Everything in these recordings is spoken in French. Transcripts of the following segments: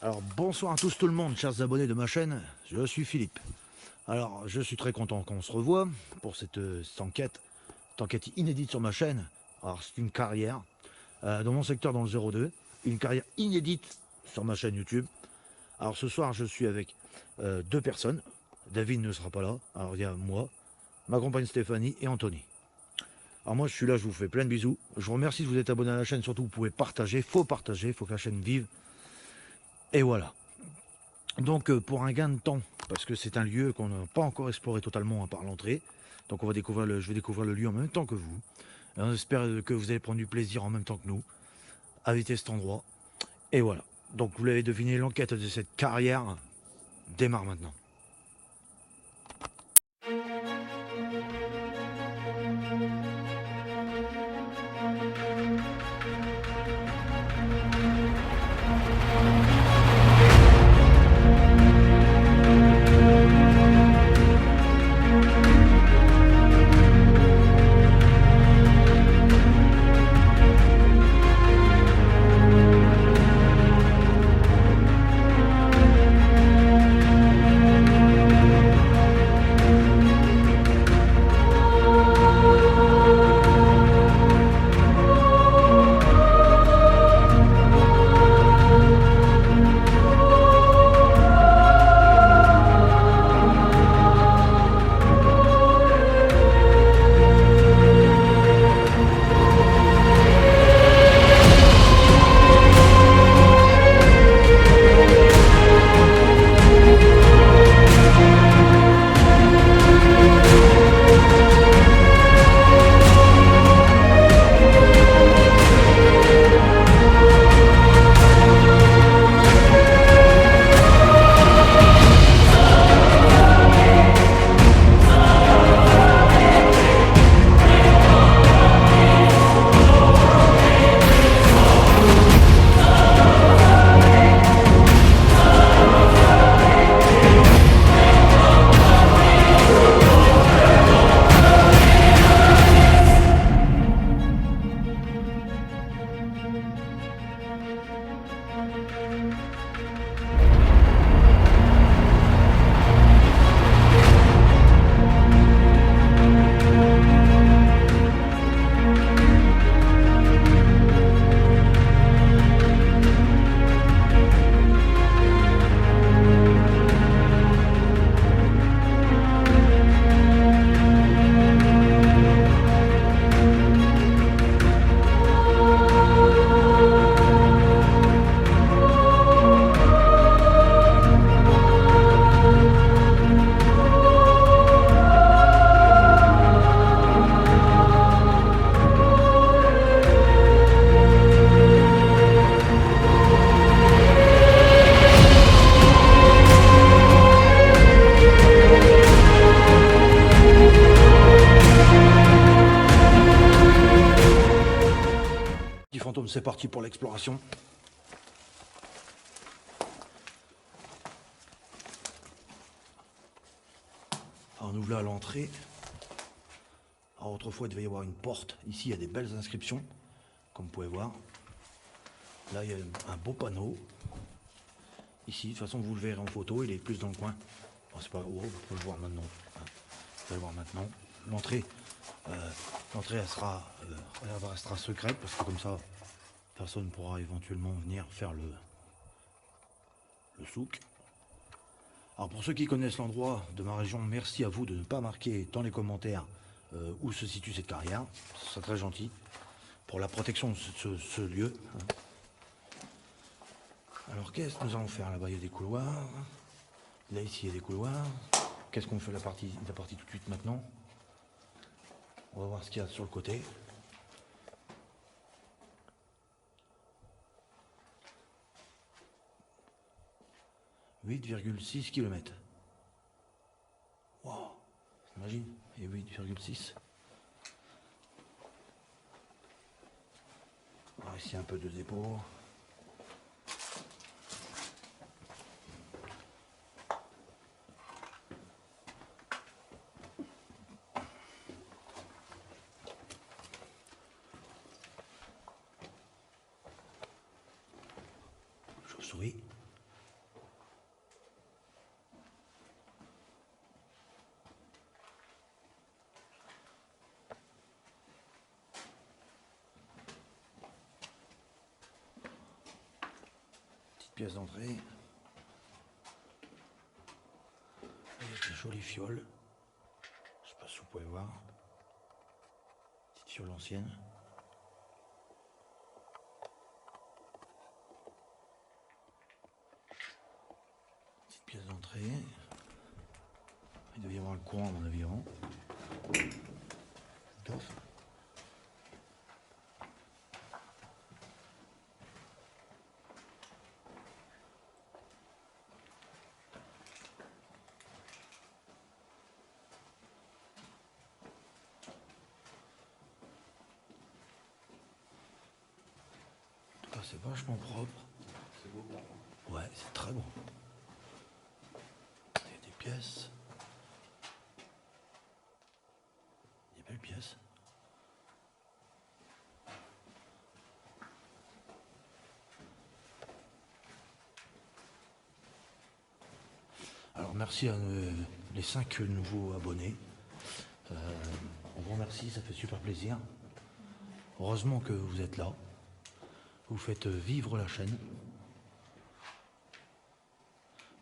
Alors bonsoir à tous tout le monde, chers abonnés de ma chaîne, je suis Philippe. Alors je suis très content qu'on se revoie pour cette enquête inédite sur ma chaîne. Alors c'est une carrière dans mon secteur dans le 02, une carrière inédite sur ma chaîne YouTube. Alors ce soir je suis avec deux personnes, David ne sera pas là, alors il y a moi, ma compagne Stéphanie et Anthony. Alors moi je suis là, je vous fais plein de bisous, je vous remercie de vous être abonné à la chaîne, surtout vous pouvez partager, faut que la chaîne vive, et voilà. Donc pour un gain de temps, parce que c'est un lieu qu'on n'a pas encore exploré totalement à part l'entrée, donc je vais découvrir le lieu en même temps que vous. Et on espère que vous allez prendre du plaisir en même temps que nous à visiter cet endroit. Et voilà. Donc vous l'avez deviné, l'enquête de cette carrière démarre maintenant. Petit fantôme, c'est parti pour l'exploration. Alors nous voilà à l'entrée. Alors autrefois il devait y avoir une porte. Ici il y a des belles inscriptions, comme vous pouvez voir. Là il y a un beau panneau. Ici, de toute façon vous le verrez en photo, il est plus dans le coin. Bon, c'est pas haut, vous pouvez le voir maintenant. Vous pouvez le voir maintenant. L'entrée, elle restera secrète parce que comme ça, personne ne pourra éventuellement venir faire le souk. Alors pour ceux qui connaissent l'endroit de ma région, merci à vous de ne pas marquer dans les commentaires où se situe cette carrière. Ce serait très gentil pour la protection de ce lieu. Alors qu'est-ce que nous allons faire là-bas? Il y a des couloirs. Là ici il y a des couloirs. Qu'est-ce qu'on fait la partie tout de suite maintenant? On va voir ce qu'il y a sur le côté. « 8,6 km. Wow, t'imagines? Et 8,6. Alors ici un peu de dépôt. Chauve-souris. pièce d'entrée. Avec des jolies fioles. Je sais pas si vous pouvez voir. Petite fiole ancienne. Petite pièce d'entrée. Il doit y avoir le courant à mon avis avant. Coffre. C'est vachement propre. C'est beau. Ouais, c'est très beau. Il y a des pièces. Des belles pièces. Alors merci à les 5 nouveaux abonnés. On vous remercie, ça fait super plaisir. Heureusement que vous êtes là. Vous faites vivre la chaîne.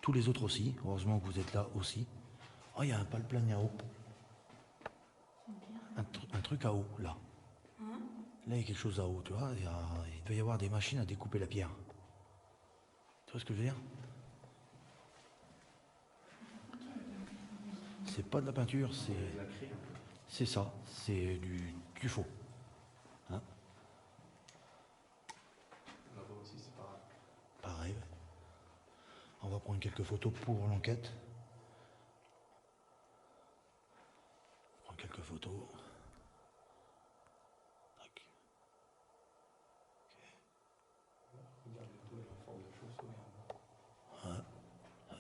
Tous les autres aussi, heureusement que vous êtes là aussi. Oh, il y a un pale-plane à eau. Un truc à eau, là. Là, il y a quelque chose à eau, tu vois. Il doit y avoir des machines à découper la pierre. Tu vois ce que je veux dire? C'est pas de la peinture, c'est ça. C'est du faux. Hein? Là-bas aussi, c'est pareil. Pareil. Ouais. On va prendre quelques photos pour l'enquête. Prendre quelques photos. Tac. Regarde le dos, il est en forme de chauve-souris. Ouais,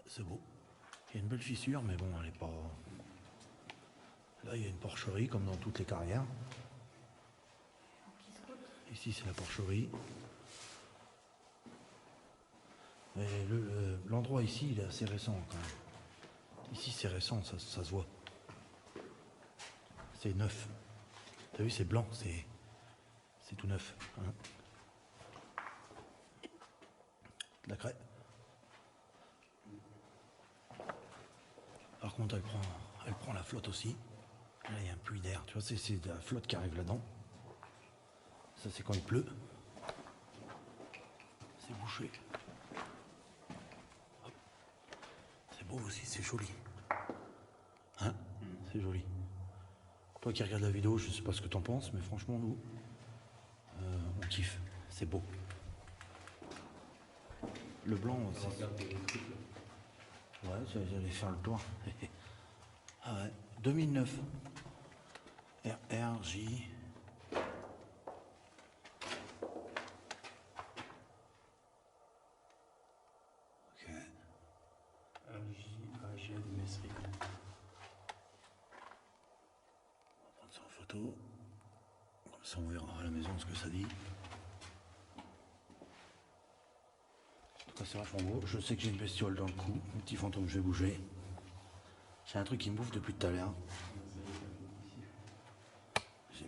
c'est beau. Il y a une belle fissure, mais bon, elle est pas... Là, il y a une porcherie, comme dans toutes les carrières. Ici, c'est la porcherie. Mais l'endroit ici, il est assez récent, quand même. Ici, c'est récent, ça se voit. C'est neuf. T'as vu, c'est blanc, c'est tout neuf. Hein. De la craie. Par contre, elle prend la flotte aussi. Là, il y a un puits d'air. Tu vois, c'est de la flotte qui arrive là-dedans. Ça, c'est quand il pleut. C'est bouché. Hop. C'est beau aussi, c'est joli. Hein? C'est joli. Toi qui regardes la vidéo, je sais pas ce que t'en penses, mais franchement, nous, on kiffe. C'est beau. Le blanc, c'est... Ouais, j'allais faire le tour. Ah ouais, 2009. RJ. Ok. AG de Messery. On va prendre ça en photo. Comme ça, on verra à la maison ce que ça dit. En tout cas, c'est vachement beau. Je sais que j'ai une bestiole dans le cou. Un petit fantôme, je vais bouger. J'ai un truc qui me bouffe depuis tout à l'heure. J'ai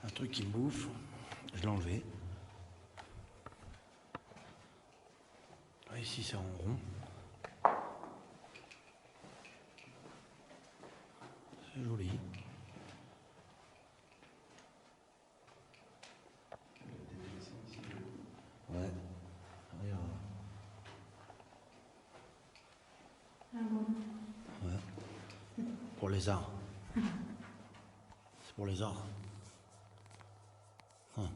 un truc qui me bouffe. Je l'ai enlevé. Ah, ici, c'est en rond. C'est joli. Ouais. Regarde. Ouais. Pour les arts. C'est pour les arts. Hein.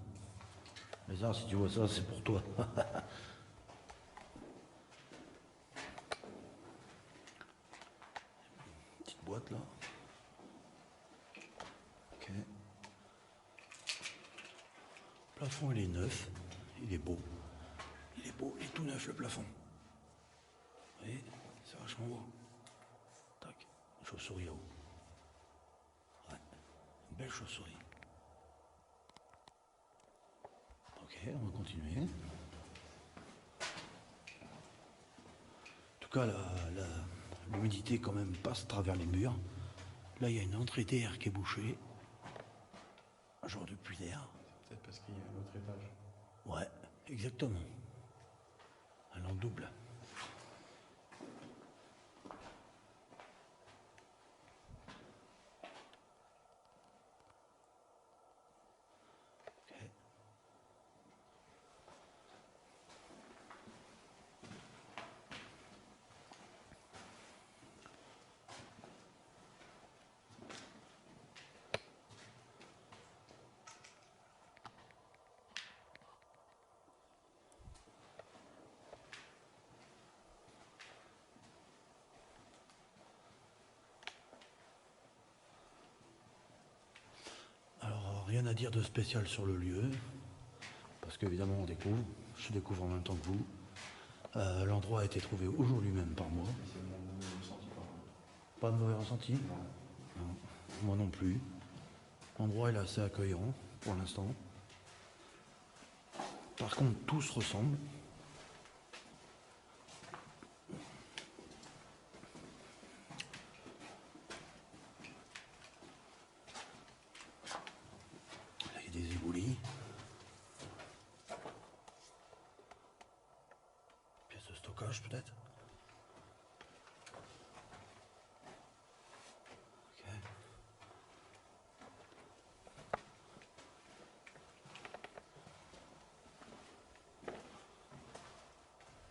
Les arts, si tu vois ça, c'est pour toi. Petite boîte là. Ok. Le plafond, il est neuf. Il est beau. Il est beau, il est tout neuf le plafond. Vous voyez, c'est vachement beau. Tac, une chauve-souris à eau. Ouais, une belle chauve-souris. Ok, on va continuer. En tout cas, l'humidité quand même passe à travers les murs. Là, il y a une entrée d'air qui est bouchée. Un genre de puits d'air. Peut-être parce qu'il y a un autre étage. Ouais, exactement. Un en double. Ok. Alors, rien à dire de spécial sur le lieu, parce qu'évidemment on découvre, je découvre en même temps que vous. L'endroit a été trouvé aujourd'hui même par moi. C'est mon mauvais ressenti par rapport. Pas de mauvais ressenti? Non. Non, moi non plus. L'endroit est assez accueillant pour l'instant. Par contre, tout se ressemble. Là, il y a des éboulis. Pièce de stockage peut-être. Ok.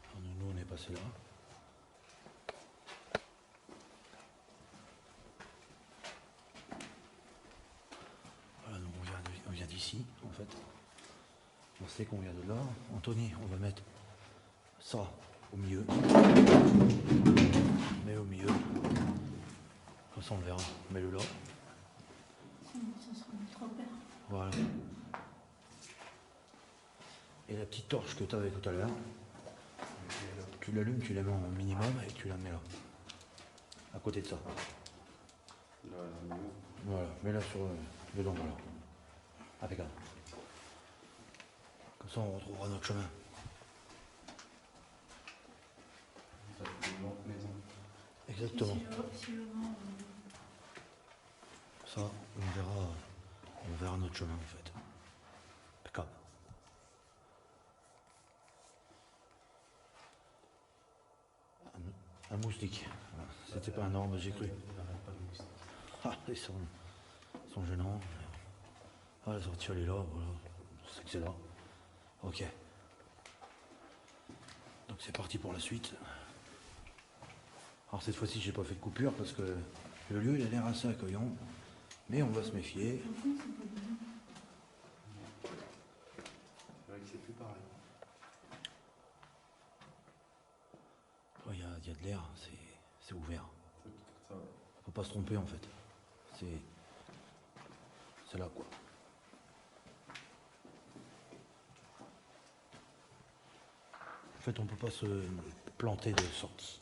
Alors, nous, on est passé là. Voilà, donc on vient d'ici, en fait. On sait qu'on vient de là. Anthony, on va mettre ça au milieu. Mais au milieu. Comme ça, on le verra. Mets-le là. Ça sera notre repère. Voilà. Et la petite torche que tu avais tout à l'heure, tu l'allumes, tu la mets en minimum et tu la mets là. À côté de ça. Là, c'est mieux. Voilà, mets-la sur dedans, voilà. Impeccable. Comme ça, on retrouvera notre chemin. Ça fait une lampe maison. Exactement. Si le vent, Ça, on verra notre chemin en fait. Impeccable. Un moustique. Voilà. C'était pas un orbe, j'ai cru. Pas de moustique. Ah, ils sont gênants. Ah, la sortie elle est là, voilà. C'est que c'est là. Ok. Donc c'est parti pour la suite. Alors cette fois-ci j'ai pas fait de coupure parce que le lieu il a l'air assez accueillant. Mais on va se méfier. C'est vrai que c'est plus pareil. Il y a de l'air, c'est ouvert. Ça va. Faut pas se tromper en fait. C'est là quoi. En fait on peut pas se planter de sortie.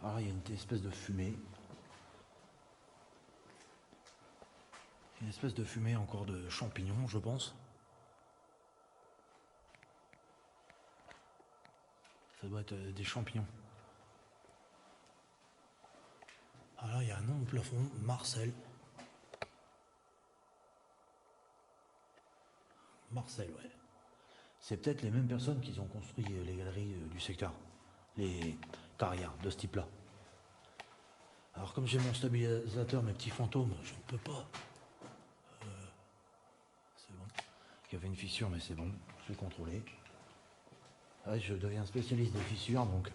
Alors il y a une espèce de fumée. Une espèce de fumée encore de champignons je pense. Ça doit être des champignons. Alors là, il y a un nom au plafond, Marcel. Marcel, ouais. C'est peut-être les mêmes personnes qui ont construit les galeries du secteur. Les carrières de ce type-là. Alors comme j'ai mon stabilisateur, mes petits fantômes, je ne peux pas. C'est bon. Il y avait une fissure, mais c'est bon, je vais contrôler. Ouais, je deviens spécialiste des fissures, donc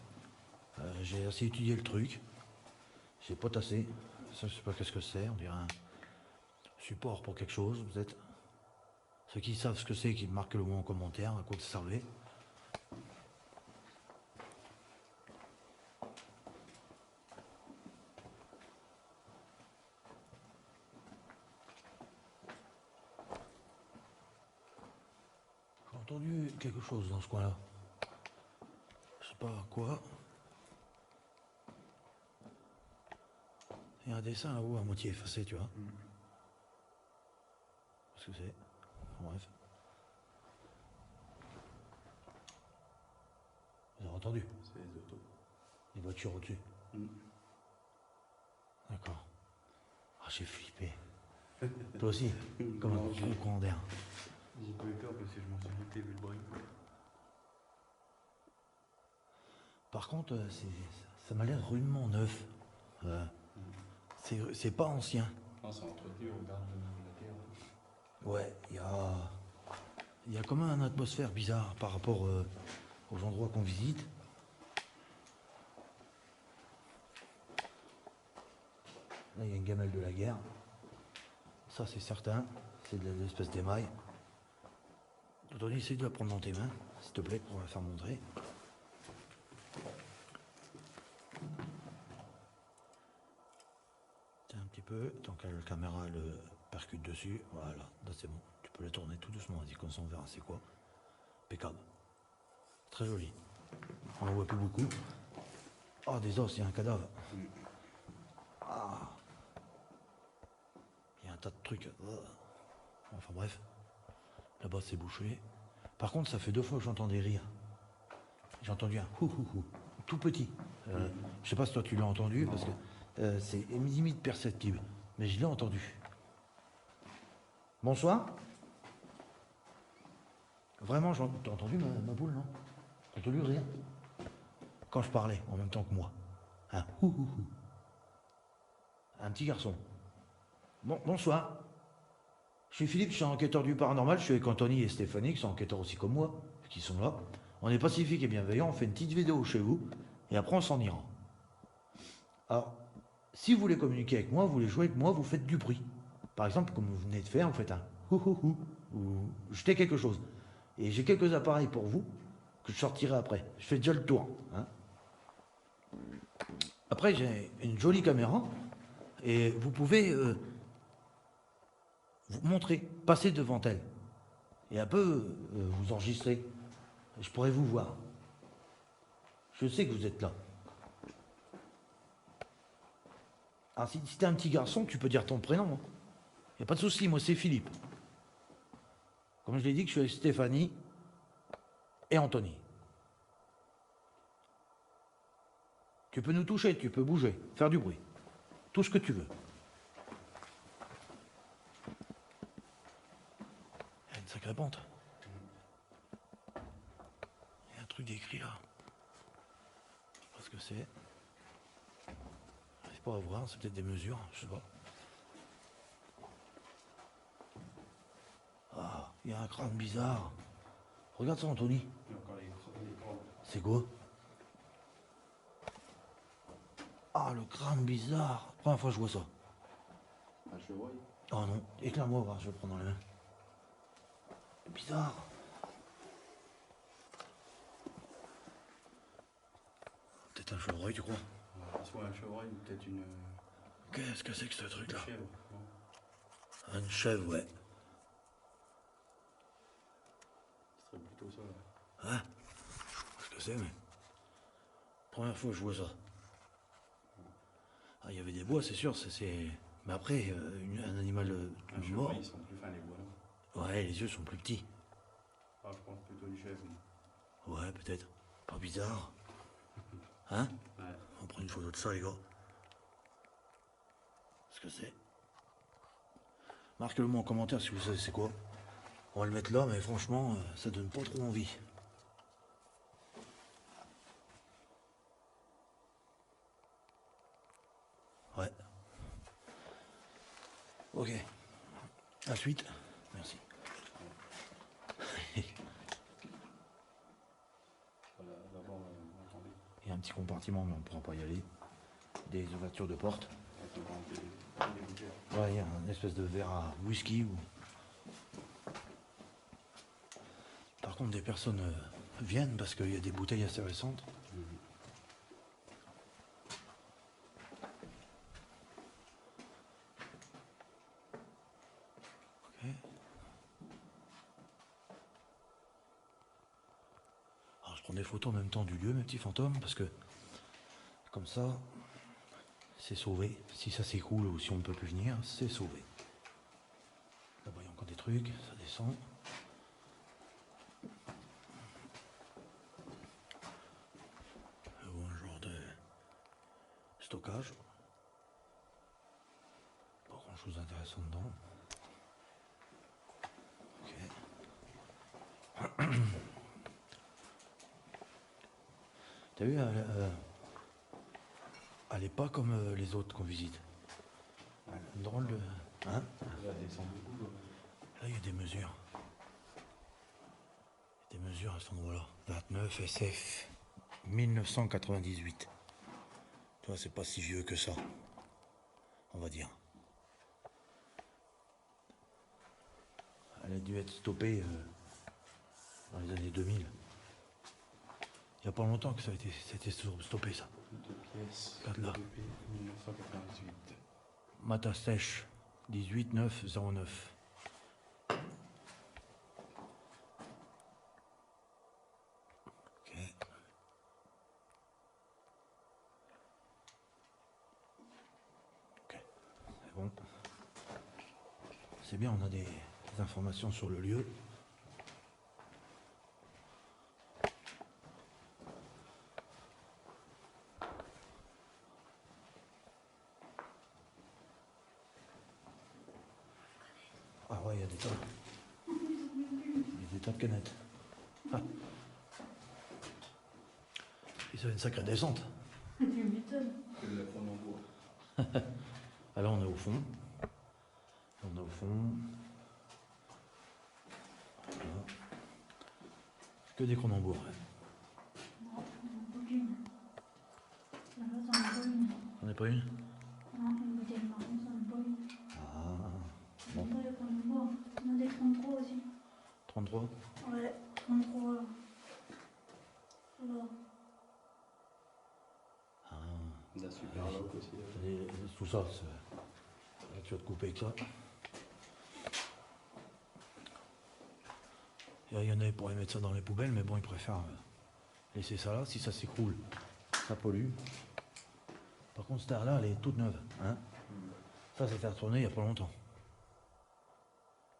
j'ai assez étudié le truc. J'ai potassé. Ça, je sais pas qu'est-ce que c'est. On dirait un support pour quelque chose, peut-être. Ceux qui savent ce que c'est, qui marquent le mot en commentaire, à quoi ça servait. J'ai entendu quelque chose dans ce coin-là. Je sais pas quoi. Il y a un dessin là-haut à moitié effacé, tu vois. Qu'est-ce que c'est? Bref. Vous avez entendu? C'est les autos. Les voitures au-dessus. Mm. D'accord. Ah, j'ai flippé. Toi aussi? Comme Non, un gros courant d'air. J'ai pas eu peur parce que je m'en suis douté vu le bruit. Par contre, ça m'a l'air rudement neuf. C'est pas ancien. Non, c'est entretenu au regard de la terre. Ouais, il y a comme une atmosphère bizarre par rapport aux endroits qu'on visite. Là, il y a une gamelle de la guerre. Ça, c'est certain. C'est de l'espèce d'émail. Tony, essaye de la prendre dans tes mains, s'il te plaît, pour la faire montrer. Tiens, un petit peu, tant que la caméra le percute dessus. Voilà, là, c'est bon. Tu peux la tourner tout doucement, vas-y, comme ça on verra c'est quoi. Impeccable. Très joli. On n'en voit plus beaucoup. Ah, des os, il y a un cadavre. Ah. Il y a un tas de trucs. Enfin bref. Là-bas, c'est bouché. Par contre, ça fait 2 fois que j'entends des rires. J'ai entendu un hou, tout petit. Je sais pas si toi tu l'as entendu, parce que c'est limite perceptible. Mais je l'ai entendu. Bonsoir. Vraiment, t'as entendu ma boule, non? T'as entendu rire? Quand je parlais, en même temps que moi. Un hou. Un petit garçon. Bonsoir. Je suis Philippe, je suis enquêteur du paranormal, je suis avec Anthony et Stéphanie, qui sont enquêteurs aussi comme moi, qui sont là. On est pacifique et bienveillant, on fait une petite vidéo chez vous, et après on s'en ira. Alors, si vous voulez communiquer avec moi, vous voulez jouer avec moi, vous faites du bruit. Par exemple, comme vous venez de faire, vous faites un hou, ou jetez quelque chose. Et j'ai quelques appareils pour vous, que je sortirai après. Je fais déjà le tour. Hein. Après, j'ai une jolie caméra, et vous pouvez vous montrer, passer devant elle, et un peu vous enregistrer. Je pourrais vous voir. Je sais que vous êtes là. Alors si t'es un petit garçon, tu peux dire ton prénom. Il n'y a pas de souci, moi c'est Philippe. Comme je l'ai dit, que je suis avec Stéphanie et Anthony. Tu peux nous toucher, tu peux bouger, faire du bruit. Tout ce que tu veux. Il y a une sacrée pente. Il y a un truc d'écrit là. Je sais pas ce que c'est. Je sais pas à voir, c'est peut-être des mesures, je sais pas. Ah, il y a un crâne bizarre. Regarde ça, Anthony. Il y a encore les cordes. C'est quoi? Ah, le crâne bizarre. Première fois que je vois ça. Un chevreuil. Oh non, éclaire-moi, voir, je vais le prendre dans les mains. Bizarre. Peut-être un chevreuil, tu crois? Soit un chevreuil ou peut-être une Qu'est-ce que c'est que ce truc-là? chèvre. Non. Une chèvre, ouais. Ce serait plutôt ça. Hein? Je sais ce que c'est, mais... Première fois que je vois ça. Ah, il y avait des bois, c'est sûr, c'est... Mais après, un animal Un mort... chevreuil, ils sont plus fins les bois là. Ouais, les yeux sont plus petits. Ah, je pense plutôt une chèvre. Ouais, peut-être. Pas bizarre. Hein? Ouais. On prend une photo de ça, les gars. Ce que c'est. Marquez-le moi en commentaire si vous savez c'est quoi. On va le mettre là, mais franchement, ça donne pas trop envie. Ouais. Ok. À suite. Merci. Voilà, d'abord, attendez. Il y a un petit compartiment, mais on ne pourra pas y aller. Des ouvertures de porte. Des gouttières. Ouais, il y a un espèce de verre à whisky. Par contre, des personnes viennent parce qu'il y a des bouteilles assez récentes. Ok. Alors, je prends des photos en même temps du lieu, mes petits fantômes, parce que comme ça, c'est sauvé. Si ça s'écroule ou si on ne peut plus venir, c'est sauvé. Là-bas, il y a encore des trucs, ça descend. Ou un genre de stockage. Pas grand chose d'intéressant dedans. Ok. T'as vu, elle est pas comme les autres qu'on visite. Drôle de... Hein? Là, elle descend beaucoup. Là, il y a des mesures. Des mesures à cet endroit-là. 29 SF 1998. Tu vois, c'est pas si vieux que ça. On va dire. Elle a dû être stoppée dans les années 2000. Il n'y a pas longtemps que ça a été stoppé, ça. Deux pièces. Regarde là. BP 1998. Mata sèche 18 9 09. Ok. Ok. C'est bon. C'est bien, on a des informations sur le lieu. Ah ouais, il y a des tas. Il y a des tas de canettes. Ah. Et ça a une sacrée descente. Tu m'étonnes. Que de la Cronenbourg. Ah là, on est au fond. On est au fond. Voilà. Que des Cronenbourg. Non, on n'en a pas une. Là-bas, t'en as pas une. On n'est pas une? Non, une bouteille marron, t'en as pas une. Ah. Bon. Pas les Cronenbourg. On a des 33 aussi. 33? Ouais, 33 là. Là. Ah. La Superlock aussi. Tout ça, là, tu vas te couper avec ça. Il y en a qui pourraient mettre ça dans les poubelles, mais bon, ils préfèrent laisser ça là. Si ça s'écroule, ça pollue. Par contre, cette terre-là, elle est toute neuve. Hein. Ça a été retourné il n'y a pas longtemps.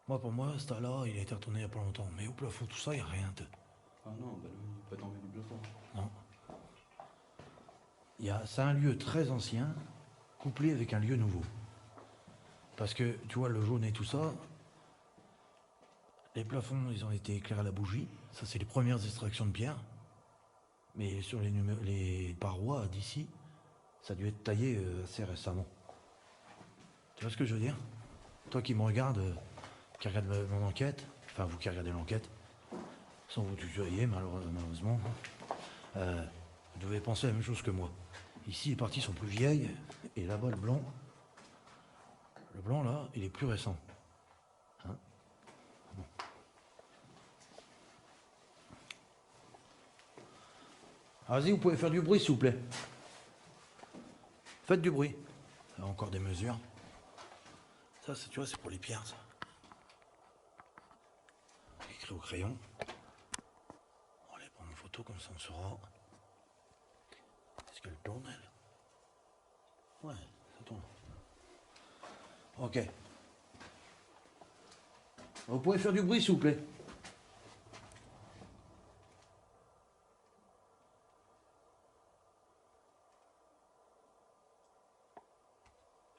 Moi, pour moi, cette terre-là, il a été retourné il n'y a pas longtemps. Mais au plafond, tout ça, il n'y a rien. Ah non, bah non, il n'est pas tombé du plafond. Non. C'est un lieu très ancien, couplé avec un lieu nouveau. Parce que, tu vois, le jaune et tout ça, les plafonds, ils ont été éclairés à la bougie. Ça, c'est les premières extractions de pierre. Mais sur les parois d'ici, ça a dû être taillé assez récemment. Tu vois ce que je veux dire? Toi qui me regardes, qui regarde mon enquête, enfin vous qui regardez l'enquête, sans vous tutoyer malheureusement, vous devez penser la même chose que moi. Ici, les parties sont plus vieilles, et là-bas, le blanc là, il est plus récent. Hein? Bon. Vas-y, vous pouvez faire du bruit, s'il vous plaît. Faites du bruit. Là, encore des mesures. Ça, tu vois, c'est pour les pierres, ça. Écrit au crayon. On va aller prendre une photo, comme ça on saura. Est-ce qu'elle tourne, elle? Ouais, ça tourne. Ok. Vous pouvez faire du bruit, s'il vous plaît.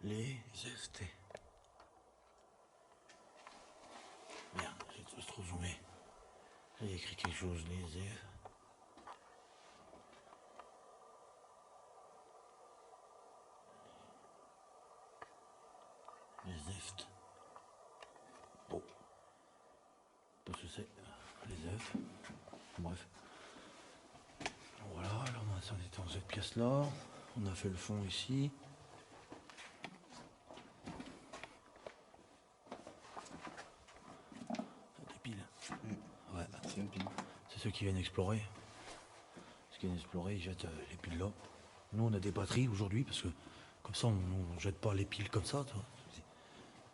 Les FT. Merde, j'ai trop zoomé. J'ai écrit quelque chose, les F. Les EFT. Bon. Parce que c'est les F. Bref. Voilà, alors on était dans cette pièce-là. On a fait le fond ici. Des piles. Ouais. C'est une pile. C'est ceux qui viennent explorer. Ceux qui viennent explorer, ils jettent les piles là. Nous, on a des batteries aujourd'hui parce que comme ça, on ne jette pas les piles comme ça. Toi.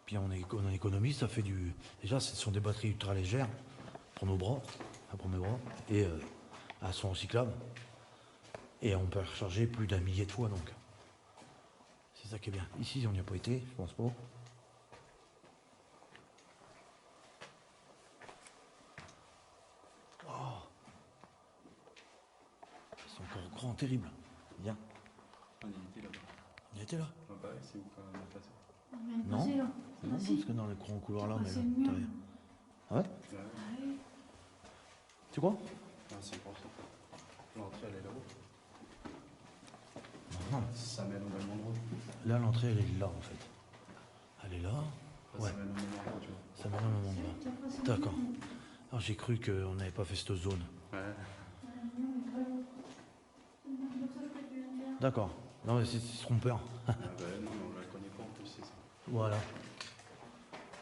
Puis on économise, ça fait du. Déjà, ce sont des batteries ultra légères pour nos bras, pour mes bras, et elles sont recyclables. Et on peut recharger plus d'un millier de fois donc. C'est ça qui est bien. Ici, on n'y a pas été, je pense pas. Oh. C'est encore grand, terrible. Bien. On y était là-bas. On y était là. Ah bah ouais, c'est où quand même on est passé. On vient de Non. passer là. Non, Ah, si. parce que dans le grand couloir là, on est C'est là. le mur. T'as rien. Ah ouais? Ouais. Ah oui. Tu crois? Ah, 100%. L'entrée, elle est là-haut. Non. Ça mène au même endroit. Là, l'entrée, elle est là, en fait. Elle est là. Ouais. Ça mène au même endroit, tu vois. Ça mène au même endroit. D'accord. Alors, j'ai cru qu'on n'avait pas fait cette zone. Ouais. D'accord. Non, mais c'est trompeur. Ah bah non, on la connaît pas en plus, c'est ça. Voilà.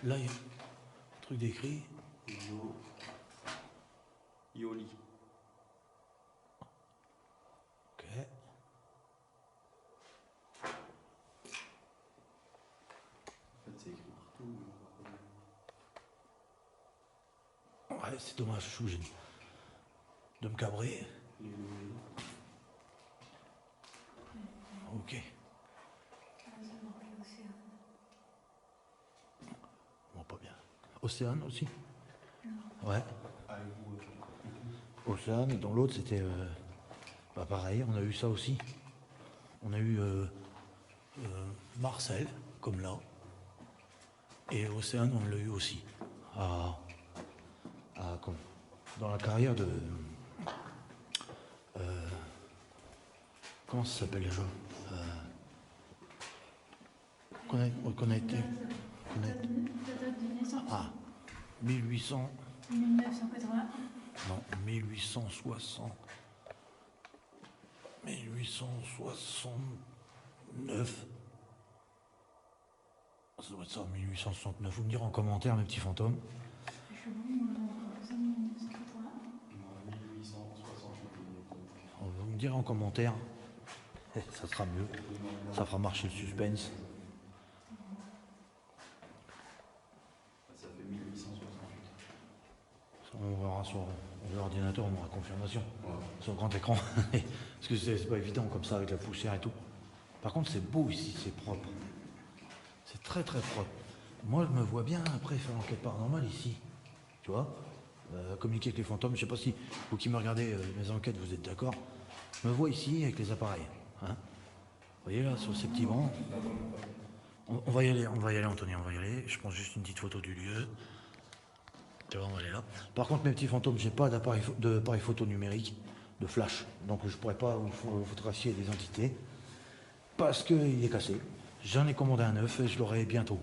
Là, il y a un truc d'écrit. Ioli. Ok. En fait, c'est écrit partout. Ouais, c'est dommage, je suis obligé de me cabrer. Ok. Bon, pas bien. Océane aussi. Ouais. Océane, et dans l'autre, c'était... bah pareil, on a eu ça aussi. On a eu Marcel, comme là. Et Océane, on l'a eu aussi. Dans la carrière de... comment ça s'appelle déjà qu'on a été... La date de naissance. Ah, 1800... 1980. Non, 1860... 1869... Ça doit être ça, 1869. Vous me direz en commentaire, mes petits fantômes. Je suis bon, 1980. 1868. Vous me direz en commentaire. Ça sera mieux. Ça fera marcher le suspense. Ça fait 1868. On verra sur l'ordinateur, on aura confirmation. Ouais. Sur le grand écran. Parce que c'est pas évident comme ça avec la poussière et tout. Par contre, c'est beau ici, c'est propre. C'est très très propre. Moi, je me vois bien après faire l'enquête paranormale ici. Tu vois communiquer avec les fantômes. Je sais pas si vous qui me regardez mes enquêtes, vous êtes d'accord. Je me vois ici avec les appareils. Hein, vous voyez là, sur ces petits bancs. On va y aller, Anthony, on va y aller. Je prends juste une petite photo du lieu. Tu vois, on va aller là. Par contre, mes petits fantômes, j'ai pas d'appareil photo numérique, de flash. Donc je pourrais pas vous photographier des entités. Parce qu'il est cassé. J'en ai commandé un neuf et je l'aurai bientôt.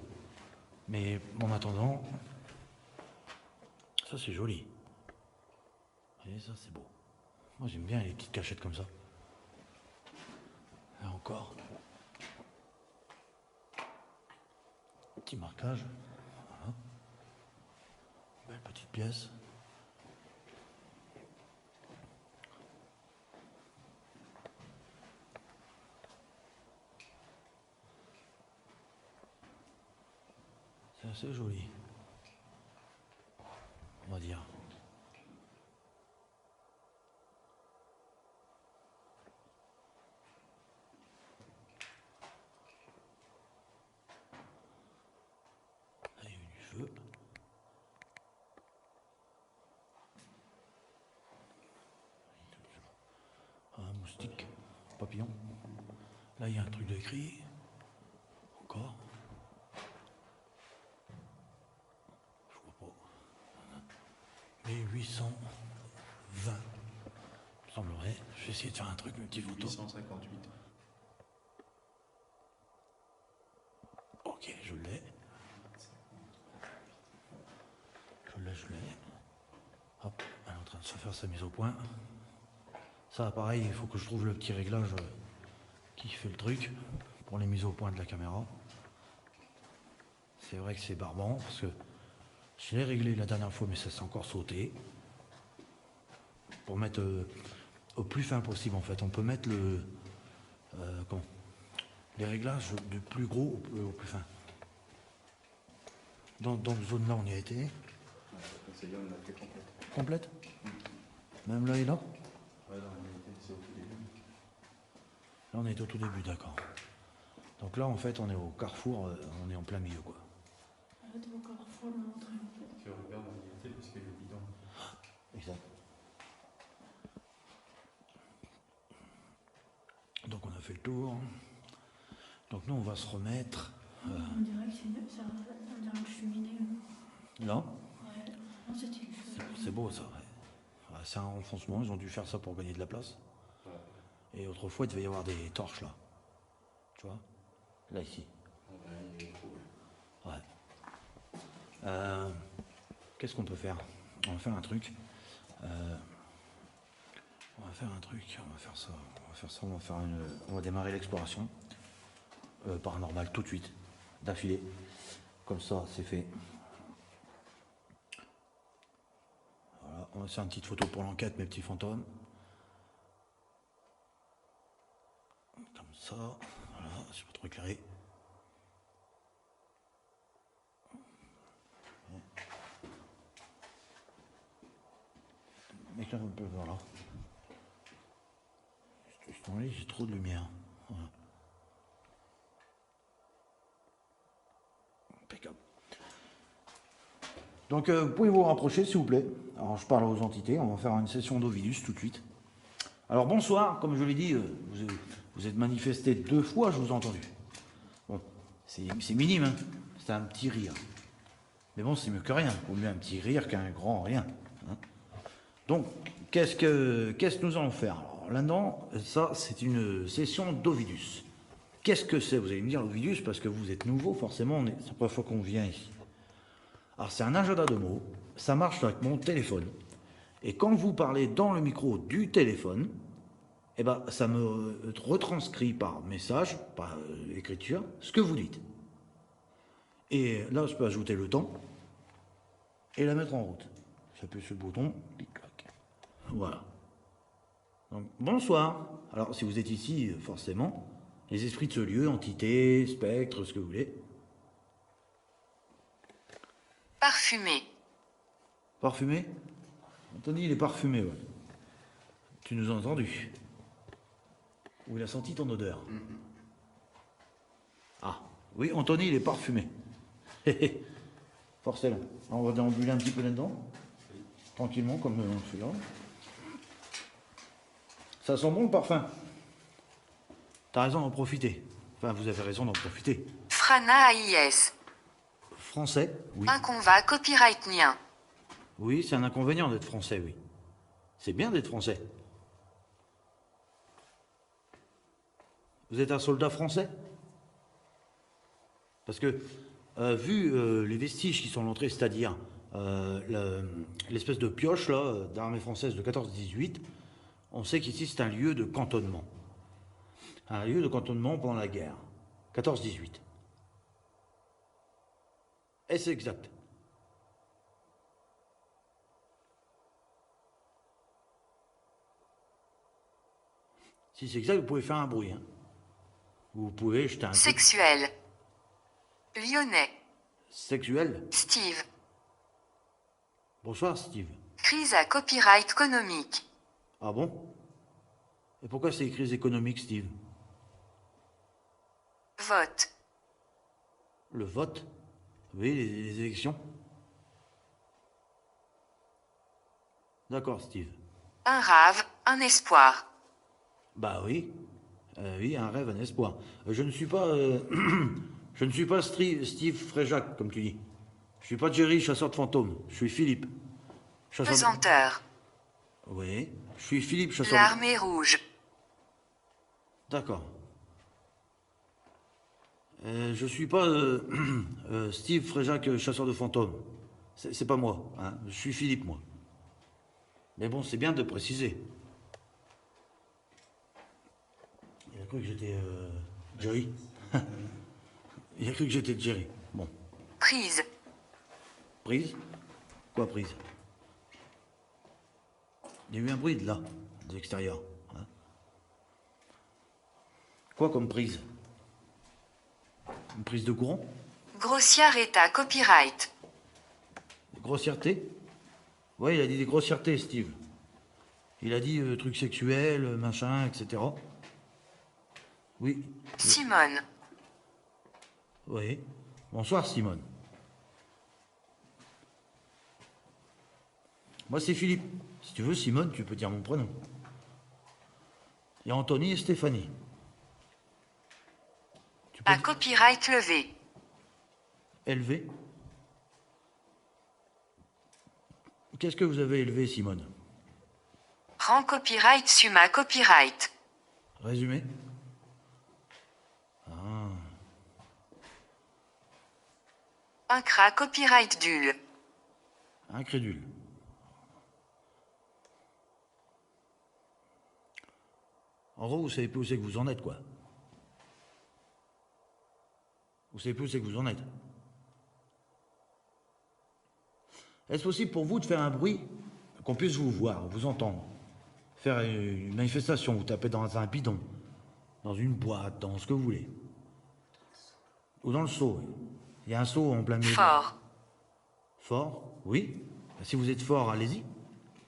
Mais en attendant, ça c'est joli. Vous voyez, ça c'est beau. Moi j'aime bien les petites cachettes comme ça. Là encore. Petit marquage. Voilà. Belle petite pièce. C'est assez joli. On va dire. Là, il y a eu du feu. Un moustique, papillon. Là, il y a un truc d'écrit. Encore. Je vois pas. 1820. Il me semblerait. Je vais essayer de faire un truc, une petite photo. 1858. Ok, je l'ai. Je l'ai. Hop, elle est en train de se faire sa mise au point. Ça, pareil, il faut que je trouve le petit réglage qui fait le truc pour les mises au point de la caméra. C'est vrai que c'est barbant parce que je l'ai réglé la dernière fois, mais ça s'est encore sauté. Pour mettre au plus fin possible, en fait. On peut mettre les réglages du plus gros au plus fin. Dans cette zone-là, on y a été. C'est bien, on a fait complète. Complète. Même là et là. Ouais, non, c'est au tout début. Là, on est au tout début, d'accord. Donc là, en fait, on est au carrefour, on est en plein milieu, quoi. Arrête encore, faut le montrer. Tu regardes, on y était parce qu'il y a le bidon. Exact. Donc on a fait le tour. Donc nous, on va se remettre... On dirait que c'est on dirait une cheminée. là. Ouais, non, c'était une cheminée. C'est beau, ça, ouais. Ouais, c'est un renfoncement, ils ont dû faire ça pour gagner de la place. Ouais. Et autrefois, il devait y avoir des torches, là. Tu vois? Là, ici. Ouais, il est cool. Ouais. Qu'est-ce qu'on peut faire? On va faire un truc. On va faire un truc. On va faire ça. On va démarrer l'exploration paranormale tout de suite, d'affilée. Comme ça, c'est fait. Voilà. On va faire une petite photo pour l'enquête, mes petits fantômes. Comme ça. Voilà. C'est pas trop éclairé. Éclaire un peu vers là. J'ai trop de lumière. Voilà. Impeccable. Donc, vous pouvez vous rapprocher, s'il vous plaît. Alors, je parle aux entités. On va faire une session d'Ovidus tout de suite. Alors, bonsoir. Comme je l'ai dit, vous êtes manifesté 2 fois, je vous ai entendu. Bon, c'est minime, hein. C'est un petit rire. Mais bon, c'est mieux que rien. Vaut mieux un petit rire qu'un grand rien. Hein. Donc, qu'est-ce que nous allons faire? Alors, là-dedans, ça, c'est une session d'Ovidus. Qu'est-ce que c'est? Vous allez me dire l'Ovidus, parce que vous êtes nouveau, forcément, c'est la première fois qu'on vient ici. Alors, c'est un agenda de mots, ça marche avec mon téléphone. Et quand vous parlez dans le micro du téléphone, eh ben, ça me retranscrit par message, par écriture, ce que vous dites. Et là, je peux ajouter le temps et la mettre en route. J'appuie sur le bouton, clic-clac. Voilà. Donc, bonsoir. Alors, si vous êtes ici, forcément, les esprits de ce lieu, entités, spectres, ce que vous voulez. Parfumé. Parfumé? Anthony, il est parfumé, ouais. Tu nous as entendu. Ou il a senti ton odeur. Ah, oui, Anthony, il est parfumé. Forcément. On va déambuler un petit peu là-dedans. Tranquillement, comme on le fait là. Ça sent bon le parfum. T'as raison d'en profiter. Enfin, vous avez raison d'en profiter. Frana AIS. Français, oui. Inconva copyrightnien. Oui, c'est un inconvénient d'être français, oui. C'est bien d'être français. Vous êtes un soldat français? Parce que, vu les vestiges qui sont montrés, c'est-à-dire l'espèce de pioche là, d'armée française de 14-18, on sait qu'ici c'est un lieu de cantonnement. Un lieu de cantonnement pendant la guerre. 14-18. Est-ce exact? Si c'est exact, vous pouvez faire un bruit. Hein. Vous pouvez jeter un Sexuel. Lyonnais. Sexuel. Steve. Bonsoir, Steve. Crise à copyright économique. Ah bon? Et pourquoi c'est crise économique, Steve? Vote. Le vote? Oui, les élections? D'accord, Steve. Un rave, un espoir. Bah oui. Oui, un rêve, un espoir. Je ne suis pas... je ne suis pas Steve Fréjac, comme tu dis. Je suis pas Jerry, chasseur de fantômes. Je suis Philippe. Chasseur de... Pesanteur. Oui, je suis Philippe, chasseur de... L'armée rouge. D'accord. Je suis pas Steve Fréjac, chasseur de fantômes. C'est pas moi. Hein. Je suis Philippe, moi. Mais bon, c'est bien de préciser. Il a cru que j'étais Jerry. Il a cru que j'étais Jerry. Bon. Prise. Prise? Quoi prise? Il y a eu un bruit de là, de l'extérieur. Hein. Quoi comme prise? Une prise de courant? Grossière état copyright. Des grossièretés? Ouais, il a dit des grossièretés, Steve. Il a dit trucs sexuels, machin, etc. Oui. Simone. Oui. Bonsoir, Simone. Moi, c'est Philippe. Si tu veux, Simone, tu peux dire mon prénom. Il y a Anthony et Stéphanie. Tu peux À copyright levé. élevé? Qu'est-ce que vous avez élevé, Simone? Rang copyright summa copyright. Résumé? Ah. Incra copyright dul. Incrédule. En gros, vous savez plus où c'est que vous en êtes, quoi. Vous savez plus où c'est que vous en êtes. Est-ce possible pour vous de faire un bruit, qu'on puisse vous voir, vous entendre? Faire une manifestation, vous tapez dans un bidon, dans une boîte, dans ce que vous voulez. Ou dans le seau. Il y a un seau en plein milieu. Fort. Fort? Oui. Si vous êtes fort, allez-y.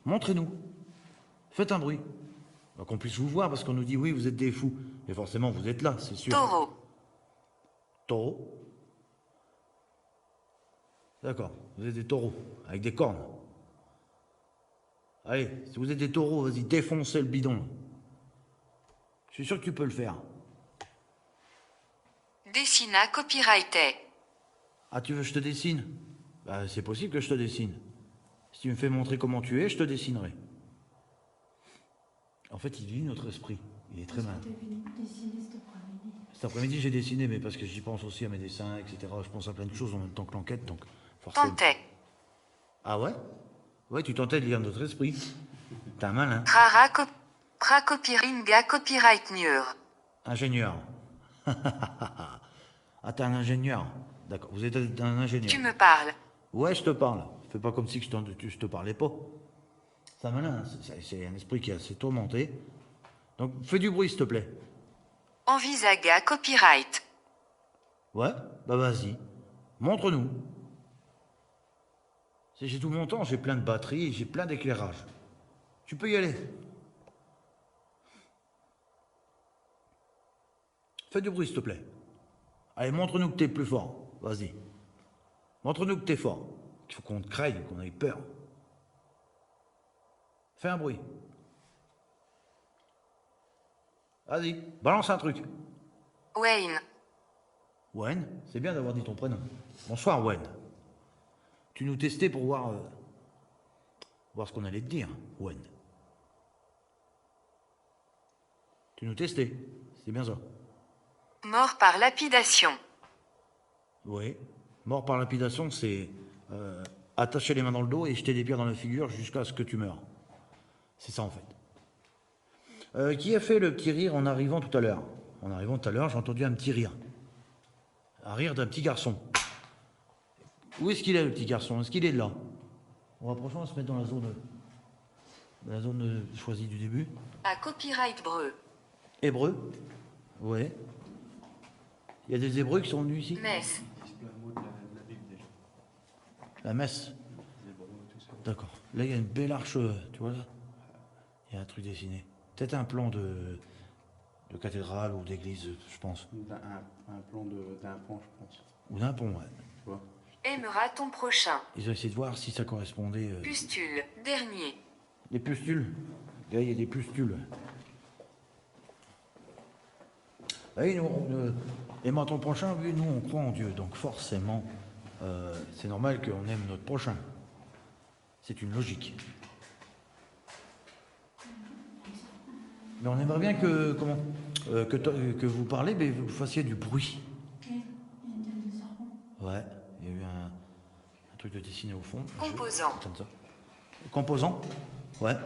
Montrez-nous. Faites un bruit. Qu'on puisse vous voir, parce qu'on nous dit, oui, vous êtes des fous. Et forcément, vous êtes là, c'est sûr. Taureau. Taureau? D'accord, vous êtes des taureaux, avec des cornes. Allez, si vous êtes des taureaux, vas-y, défoncez le bidon. Je suis sûr que tu peux le faire. Dessina copyrighté. Ah, tu veux que je te dessine? Bah, c'est possible que je te dessine. Si tu me fais montrer comment tu es, je te dessinerai. En fait, il lit notre esprit. Il est très malin. Dessiner cet après-midi. Cet après-midi, j'ai dessiné, mais parce que j'y pense aussi à mes dessins, etc. Je pense à plein de choses en même temps que l'enquête, donc forcément. Tentait. Ah ouais? Ouais, tu tentais de lire notre esprit. T'es un malin. Pracopiringa copyright nur. Ingénieur. Ah, t'es un ingénieur. D'accord, vous êtes un ingénieur. Tu me parles. Ouais, je te parle. Fais pas comme si je te parlais pas. C'est un malin, c'est un esprit qui est assez tourmenté. Donc, fais du bruit, s'il te plaît. Envisaga copyright. Ouais, bah vas-y. Montre-nous. J'ai tout mon temps, j'ai plein de batteries, j'ai plein d'éclairage. Tu peux y aller. Fais du bruit, s'il te plaît. Allez, montre-nous que t'es plus fort. Vas-y. Montre-nous que t'es fort. Il faut qu'on te craigne, qu'on ait peur. Fais un bruit. Vas-y, balance un truc. Wayne. Wen, c'est bien d'avoir dit ton prénom. Bonsoir, Wen. Tu nous testais pour voir ce qu'on allait te dire, Wen. Tu nous testais, c'est bien ça. Mort par lapidation. Oui. Mort par lapidation, c'est attacher les mains dans le dos et jeter des pierres dans la figure jusqu'à ce que tu meurs. C'est ça en fait. Qui a fait le petit rire en arrivant tout à l'heure? En arrivant tout à l'heure, j'ai entendu un petit rire. Un rire d'un petit garçon. Où est-ce qu'il est, le petit garçon? Est-ce qu'il est là? On va prochainement se mettre dans la zone choisie du début. À copyright breu. Hébreu? Ouais. Il y a des Hébreux qui sont venus ici? Messe. Ils disent plein de mots de la Bible déjà. La messe. Les Hébreux, tout ça. D'accord. Là, il y a une belle arche, tu vois là? Il y a un truc dessiné. Peut-être un plan de cathédrale ou d'église, je pense. Un plan d'un pont, je pense. Ou d'un pont, ouais. Tu vois? Aimera ton prochain. Ils ont essayé de voir si ça correspondait. Pustule. Dernier. Les pustules. Là, il y a des pustules. Ah oui, aimant ton prochain, oui, nous, on croit en Dieu. Donc forcément, c'est normal qu'on aime notre prochain. C'est une logique. Mais on aimerait bien que vous parlez, mais vous fassiez du bruit. Il y a une tête de serpent. Ouais, il y a eu un truc de dessiné au fond. Composant. Comme ça. Composant? Ouais. Ça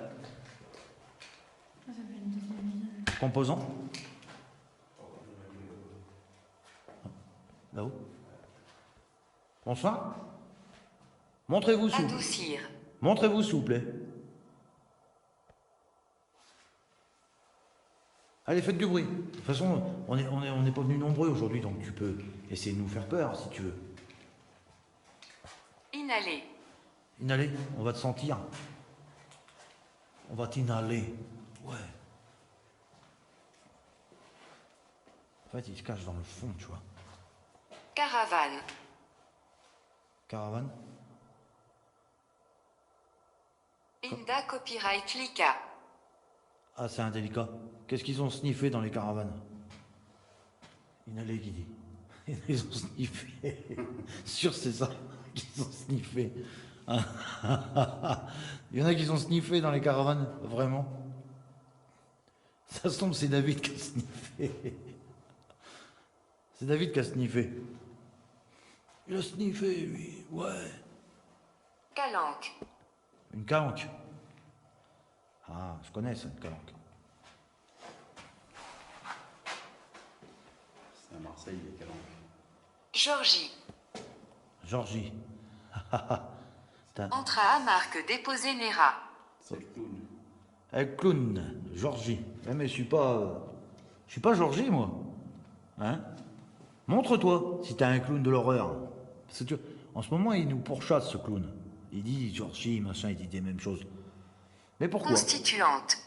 fait une tête de visage. Composant? Là-haut. Bonsoir. Montrez-vous, s'il vous plaît. Adoucir. Montrez-vous, s'il vous plaît. Allez, faites du bruit. De toute façon, on n'est pas venus nombreux aujourd'hui, donc tu peux essayer de nous faire peur, si tu veux. Inhaler. Inhaler, on va te sentir. On va t'inhaler. Ouais. En fait, il se cache dans le fond, tu vois. Caravane. Caravane. Inda copyright Lika. Ah, c'est indélicat. Qu'est-ce qu'ils ont sniffé dans les caravanes? Inhaler, qui dit. Ils ont sniffé. Sûr, c'est ça qu'ils ont sniffé. Il y en a qui ont sniffé dans les caravanes, vraiment. Ça se tombe, c'est David qui a sniffé. C'est David qui a sniffé. Il a sniffé, lui, ouais. Calanque. Une calanque. Ah, je connais ça, une calanque. C'est à Marseille, les calanques. Georgie. Georgie. T'as- Entre à Amarque déposer Néra. C'est le clown. clown, Georgie. Ouais, mais je suis pas. Je suis pas Georgie, moi. Hein? Montre-toi si t'es un clown de l'horreur. Parce que en ce moment, il nous pourchasse, ce clown. Il dit Georgie, machin, il dit des mêmes choses. Mais pourquoi? Constituante.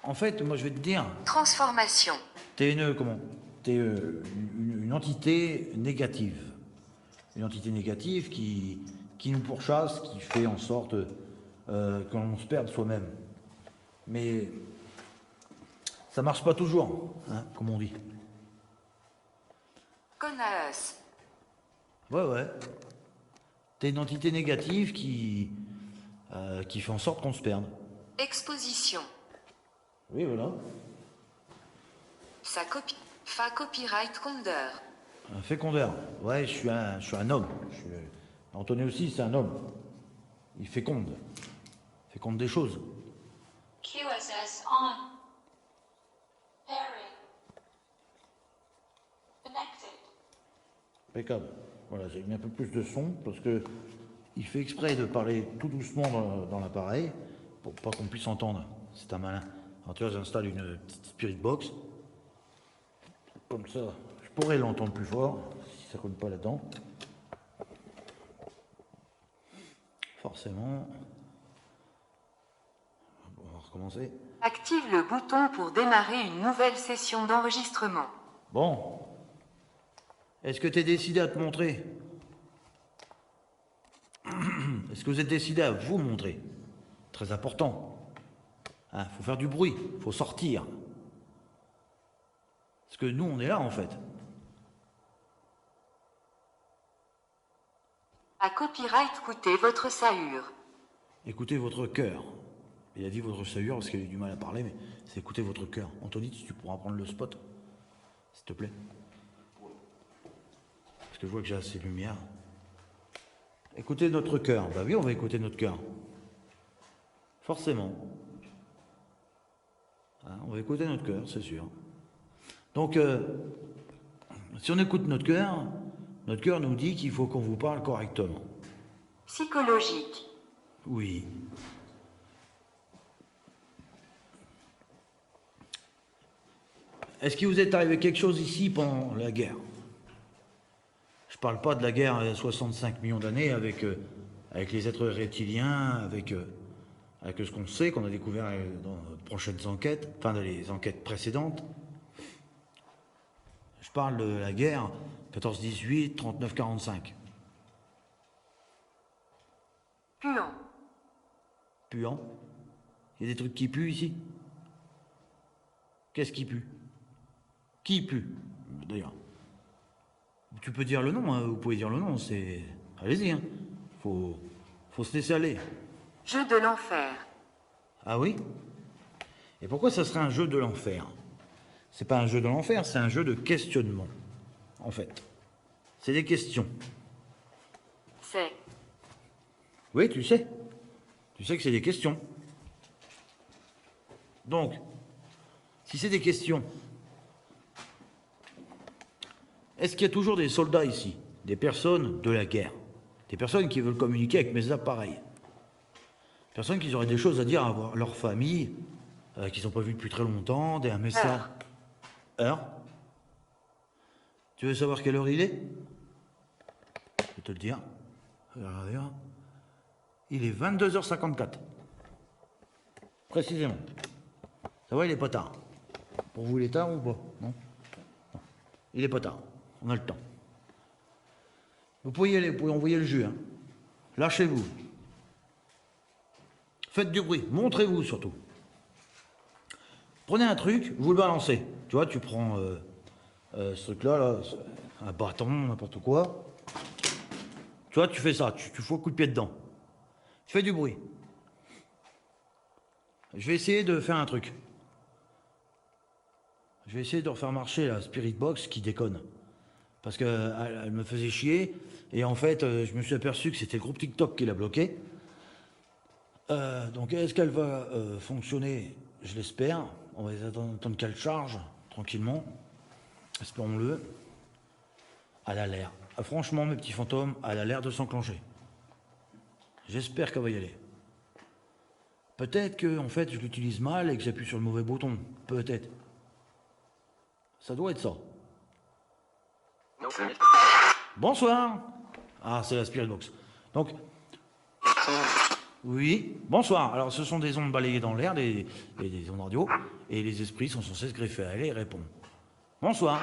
En fait, moi, je vais te dire, Transformation. t'es une. Comment? T'es une entité négative. Une entité négative qui nous pourchasse, qui fait en sorte qu'on se perde soi-même. Mais ça marche pas toujours, hein, comme on dit. Conaeus. Ouais. T'es une entité négative qui fait en sorte qu'on se perde. Exposition. Oui, voilà. Sa copie. Fa copyright condeur. Un fécondeur. Ouais, je suis un homme. Anthony aussi, c'est un homme. Il féconde. Féconde des choses. QSS on. Pairing. Connected. Impeccable. Voilà, j'ai mis un peu plus de son parce que il fait exprès de parler tout doucement dans l'appareil pour pas qu'on puisse entendre. C'est un malin. Alors tu vois, j'installe une petite spirit box. Comme ça, je pourrais l'entendre plus fort si ça colle pas là-dedans. Forcément. Bon, on va recommencer. Active le bouton pour démarrer une nouvelle session d'enregistrement. Bon. Est-ce que tu es décidé à te montrer? Est-ce que vous êtes décidé à vous montrer? Très important. Hein, faut faire du bruit, faut sortir. Parce que nous, on est là, en fait. À copyright coûter votre sahur. Écoutez votre cœur. Il a dit votre sahure parce qu'il a eu du mal à parler, mais c'est écouter votre cœur. Anthony, si tu pourras prendre le spot, s'il te plaît. Parce que je vois que j'ai assez de lumière. Écoutez notre cœur. Bah oui, on va écouter notre cœur. Forcément. Hein, on va écouter notre cœur, c'est sûr. Donc, si on écoute notre cœur nous dit qu'il faut qu'on vous parle correctement. Psychologique. Oui. Est-ce qu'il vous est arrivé quelque chose ici pendant la guerre? Je parle pas de la guerre il y a 65 millions d'années avec les êtres reptiliens, avec ce qu'on sait, qu'on a découvert dans de prochaines enquêtes, enfin dans les enquêtes précédentes. Je parle de la guerre 14-18, 39-45. Puant. Puant. Il y a des trucs qui puent ici. Qu'est-ce qui pue? Qui pue, d'ailleurs? Tu peux dire le nom, hein, vous pouvez dire le nom, c'est... Allez-y, hein. Faut se laisser aller. Jeu de l'enfer. Ah oui? Et pourquoi ça serait un jeu de l'enfer? C'est pas un jeu de l'enfer, c'est un jeu de questionnement, en fait. C'est des questions. C'est. Oui, tu sais. Tu sais que c'est des questions. Donc, si c'est des questions, est-ce qu'il y a toujours des soldats ici? Des personnes de la guerre? Des personnes qui veulent communiquer avec mes appareils? Personnes qui auraient des choses à dire à leur famille, qu'ils n'ont pas vu depuis très longtemps, un message. Heure? Tu veux savoir quelle heure il est? Je vais te le dire. Regardez, hein. Il est 22h54. Précisément. Ça va, il est pas tard. Pour vous, il est tard ou pas? Non? Il est pas tard. On a le temps. Vous pouvez y aller, vous pouvez envoyer le jus. Hein. Lâchez-vous. Faites du bruit. Montrez-vous surtout. Prenez un truc, vous le balancez. Tu vois, tu prends ce truc-là, là, un bâton, n'importe quoi. Tu vois, tu fais ça, tu fous un coup de pied dedans. Tu fais du bruit. Je vais essayer de faire un truc. Je vais essayer de refaire marcher la Spirit Box qui déconne. Parce qu'elle elle me faisait chier. Et en fait, je me suis aperçu que c'était le groupe TikTok qui l'a bloqué. Donc est-ce qu'elle va fonctionner? Je l'espère. On va attendre qu'elle charge tranquillement. Espérons-le. Elle a l'air. Franchement, mes petits fantômes, elle a l'air de s'enclencher. J'espère qu'elle va y aller. Peut-être que en fait, je l'utilise mal et que j'appuie sur le mauvais bouton. Peut-être. Ça doit être ça. Bonsoir. Ah, c'est la Spirit Box. Donc, oui, bonsoir. Alors, ce sont des ondes balayées dans l'air, des ondes radio, et les esprits sont censés se greffer à elle et répondre. Bonsoir.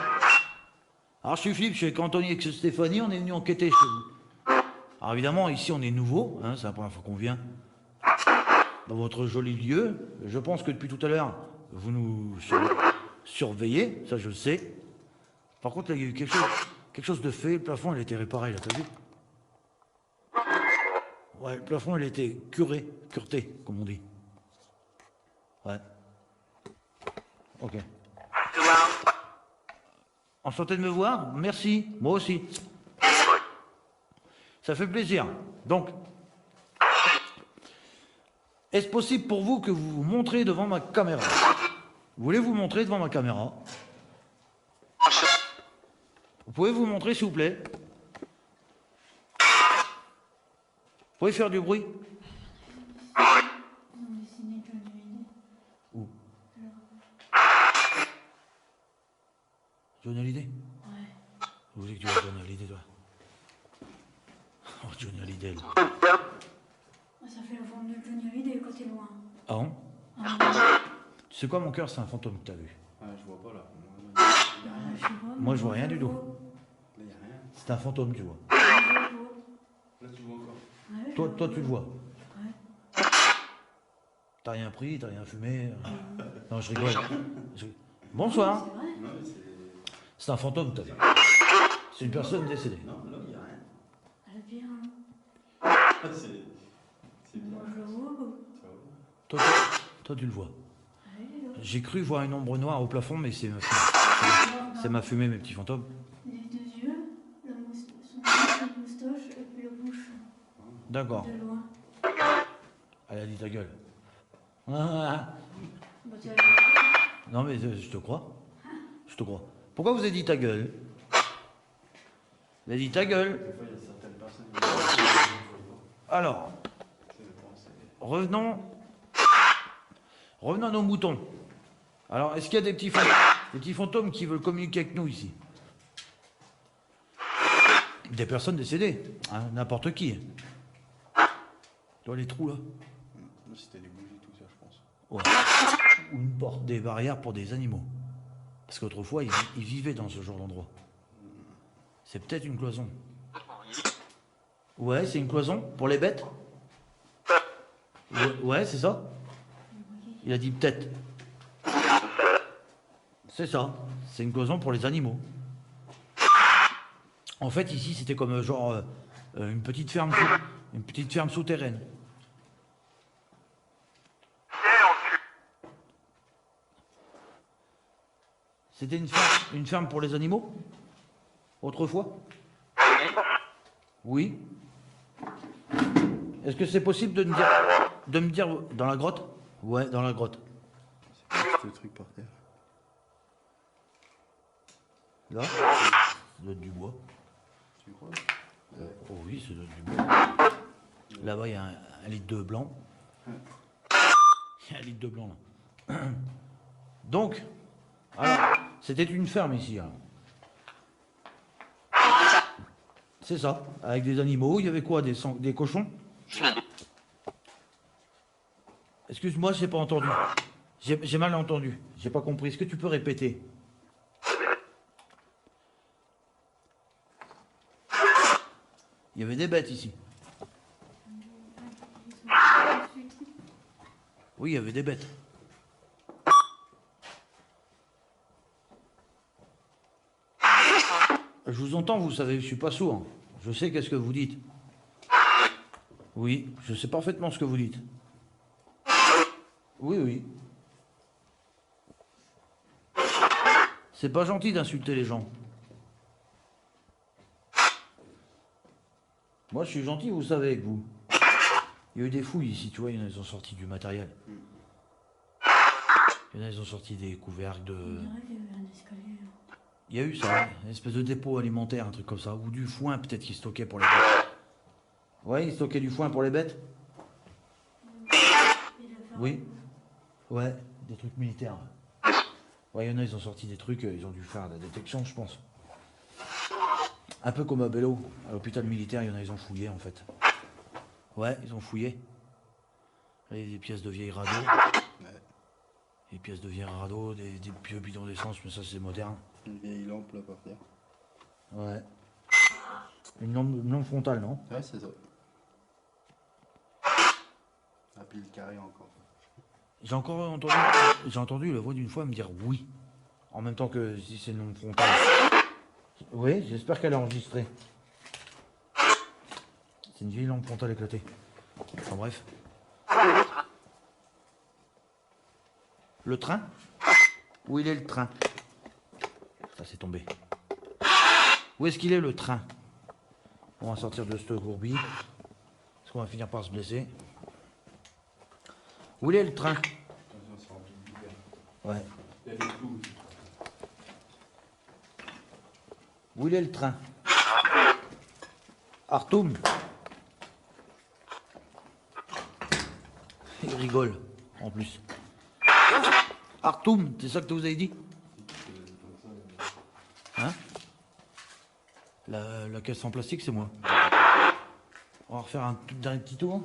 Alors, je suis Philippe, je suis avec Anthony et Stéphanie, on est venu enquêter chez vous. Alors, évidemment, ici, on est nouveau, hein, c'est la première fois qu'on vient dans votre joli lieu. Je pense que depuis tout à l'heure, vous nous surveillez, ça je le sais. Par contre, là, il y a eu quelque chose de fait, le plafond, il a été réparé, là, t'as vu? Ouais, le plafond, il a été cureté, comme on dit. Ouais. Ok. Enchanté de me voir, merci, moi aussi. Ça fait plaisir. Donc, est-ce possible pour vous que vous vous montrez devant ma caméra? Voulez vous montrer devant ma caméra? Vous pouvez vous montrer, s'il vous plaît? Vous pouvez faire du bruit? Ils ont dessiné Johnny Hallyday. Où? Johnny Hallyday? Ouais. Vous voulez que tu vois Johnny Hallyday, toi? Oh, Johnny Hallyday. Ah, ça fait la forme de Johnny Hallyday quand t'es loin. Ah bon? Ah, Tu sais quoi, mon cœur, c'est un fantôme que t'as vu. Ah, je vois pas là. je sais pas, Moi, je vois rien du tout. vois. Là, y a rien. C'est un fantôme, tu vois. Je vois. Là, tu vois encore. Ouais, je Toi, vois. toi, tu le vois. Ouais. T'as rien pris, t'as rien fumé. Non, je rigole. Bonsoir. C'est vrai. Non, mais c'est. C'est un fantôme, t'as vu. C'est une personne décédée. Non, là, y a rien. Elle vient. Ah, c'est. C'est bien. Moi, je le vois. Ça va. Toi, tu le vois. Elle est là. J'ai cru voir une ombre noire au plafond, mais c'est ma fumée. C'est ma fumée, mes petits fantômes. Les deux yeux, son moustache et puis la bouche. D'accord. De loin. Elle a dit ta gueule. Ah, Bah, tu as non, mais je te crois. Je te crois. Pourquoi vous avez dit ta gueule? Vous avez dit ta gueule. Des fois, il y a certaines personnes qui ne Alors, revenons à nos moutons. Alors, est-ce qu'il y a des petits fantômes qui veulent communiquer avec nous ici? Des personnes décédées, hein, n'importe qui. Tu vois les trous là? C'était des bougies, tout ça, je pense. Ouais. Ou une porte, des barrières pour des animaux. Parce qu'autrefois, ils vivaient dans ce genre d'endroit. C'est peut-être une cloison. Ouais, c'est une cloison pour les bêtes? Ouais, c'est ça? Il a dit peut-être. C'est ça. C'est une cloison pour les animaux. En fait, ici, c'était comme genre une petite ferme souterraine. C'était une ferme pour les animaux? Autrefois? Oui. Est-ce que c'est possible de me dire dans la grotte? Ouais, dans la grotte. C'est le truc par terre. Là? Ça doit être du bois. Tu crois? Oh oui, ça doit être du bois. Là-bas, il y a un litre de blanc. Il y a un litre de blanc là. Donc, alors, c'était une ferme ici. Alors. C'est ça, avec des animaux. Il y avait quoi? Des cochons? Excuse-moi, j'ai pas entendu. J'ai mal entendu. J'ai pas compris. Est-ce que tu peux répéter? Il y avait des bêtes ici. Oui, il y avait des bêtes. Je vous entends, vous savez, je suis pas sourd. Je sais qu'est-ce que vous dites. Oui, je sais parfaitement ce que vous dites. Oui, oui. C'est pas gentil d'insulter les gens. Moi, je suis gentil, vous savez, avec vous. Il y a eu des fouilles ici, tu vois, ils ont sorti du matériel. Il y en a, ils ont sorti des couvercles de... On dirait qu'il y avait un escalier. Il y a eu ça, ouais, une espèce de dépôt alimentaire, un truc comme ça. Ou du foin, peut-être, qu'ils stockaient pour les bêtes. Ouais, ils stockaient du foin pour les bêtes? Oui. Ouais, des trucs militaires. Ouais, il y en a, ils ont sorti des trucs, ils ont dû faire de la détection, je pense. Un peu comme à Bello, à l'hôpital militaire, il y en a, ils ont fouillé, en fait. Ouais, ils ont fouillé. Il y a des pièces de vieilles radeaux. Ouais. Des pièces de vieilles radeaux, des vieux bidons d'essence, mais ça, c'est moderne. Une vieille lampe là par terre. Ouais. Une lampe frontale, non? Ouais, c'est ça. Un pile carré encore. J'ai entendu la voix d'une fois me dire oui. En même temps que si c'est une lampe frontale. Oui, j'espère qu'elle est enregistrée. C'est une vieille lampe frontale éclatée. Enfin bref. Le train? Où il est le train? Ça c'est tombé. Où est-ce qu'il est le train? On va sortir de ce gourbi. Parce qu'on va finir par se blesser. Où il est le train? Attention, c'est rempli de lumière. Ouais. Il y a des clous. Où il est le train? Artoum. Il rigole, en plus. Artoum, c'est ça que vous avez dit? Hein? La caisse en plastique, c'est moi. On va refaire un dernier petit tour.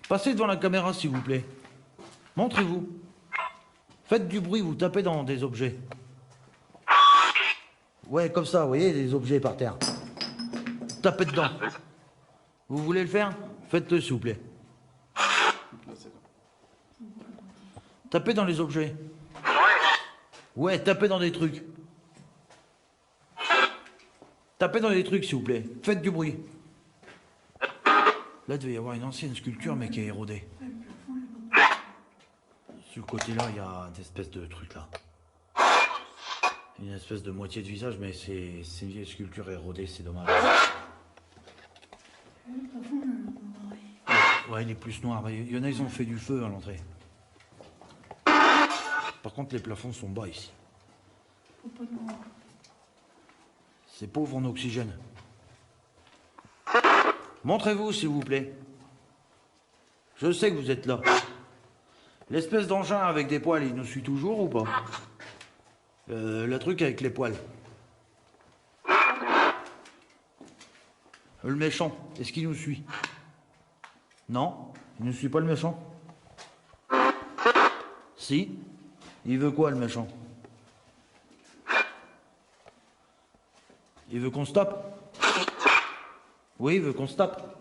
Passez devant la caméra, s'il vous plaît. Montrez-vous. Faites du bruit, vous tapez dans des objets. Ouais, comme ça, vous voyez, des objets par terre. Tapez dedans. Vous voulez le faire? Faites-le, s'il vous plaît. Là, c'est bon. Tapez dans les objets. Ouais, tapez dans des trucs. Tapez dans des trucs, s'il vous plaît. Faites du bruit. Là, il devait y avoir une ancienne sculpture, mais qui est érodée. Sur le côté-là, il y a une espèce de truc là. Une espèce de moitié de visage, mais c'est une vieille sculpture érodée, c'est dommage. Le plafond, je le Ouais, il est plus noir. Il y en a, ils ont fait du feu à l'entrée. Par contre, les plafonds sont bas ici. faut pas de noir. C'est pauvre en oxygène. Montrez-vous, s'il vous plaît. Je sais que vous êtes là. L'espèce d'engin avec des poils, il nous suit toujours ou pas? Le truc avec les poils. Le méchant, est-ce qu'il nous suit? Non? Il ne suit pas le méchant? Si? Il veut quoi, le méchant? Il veut qu'on se tape? Oui, il veut qu'on se tape.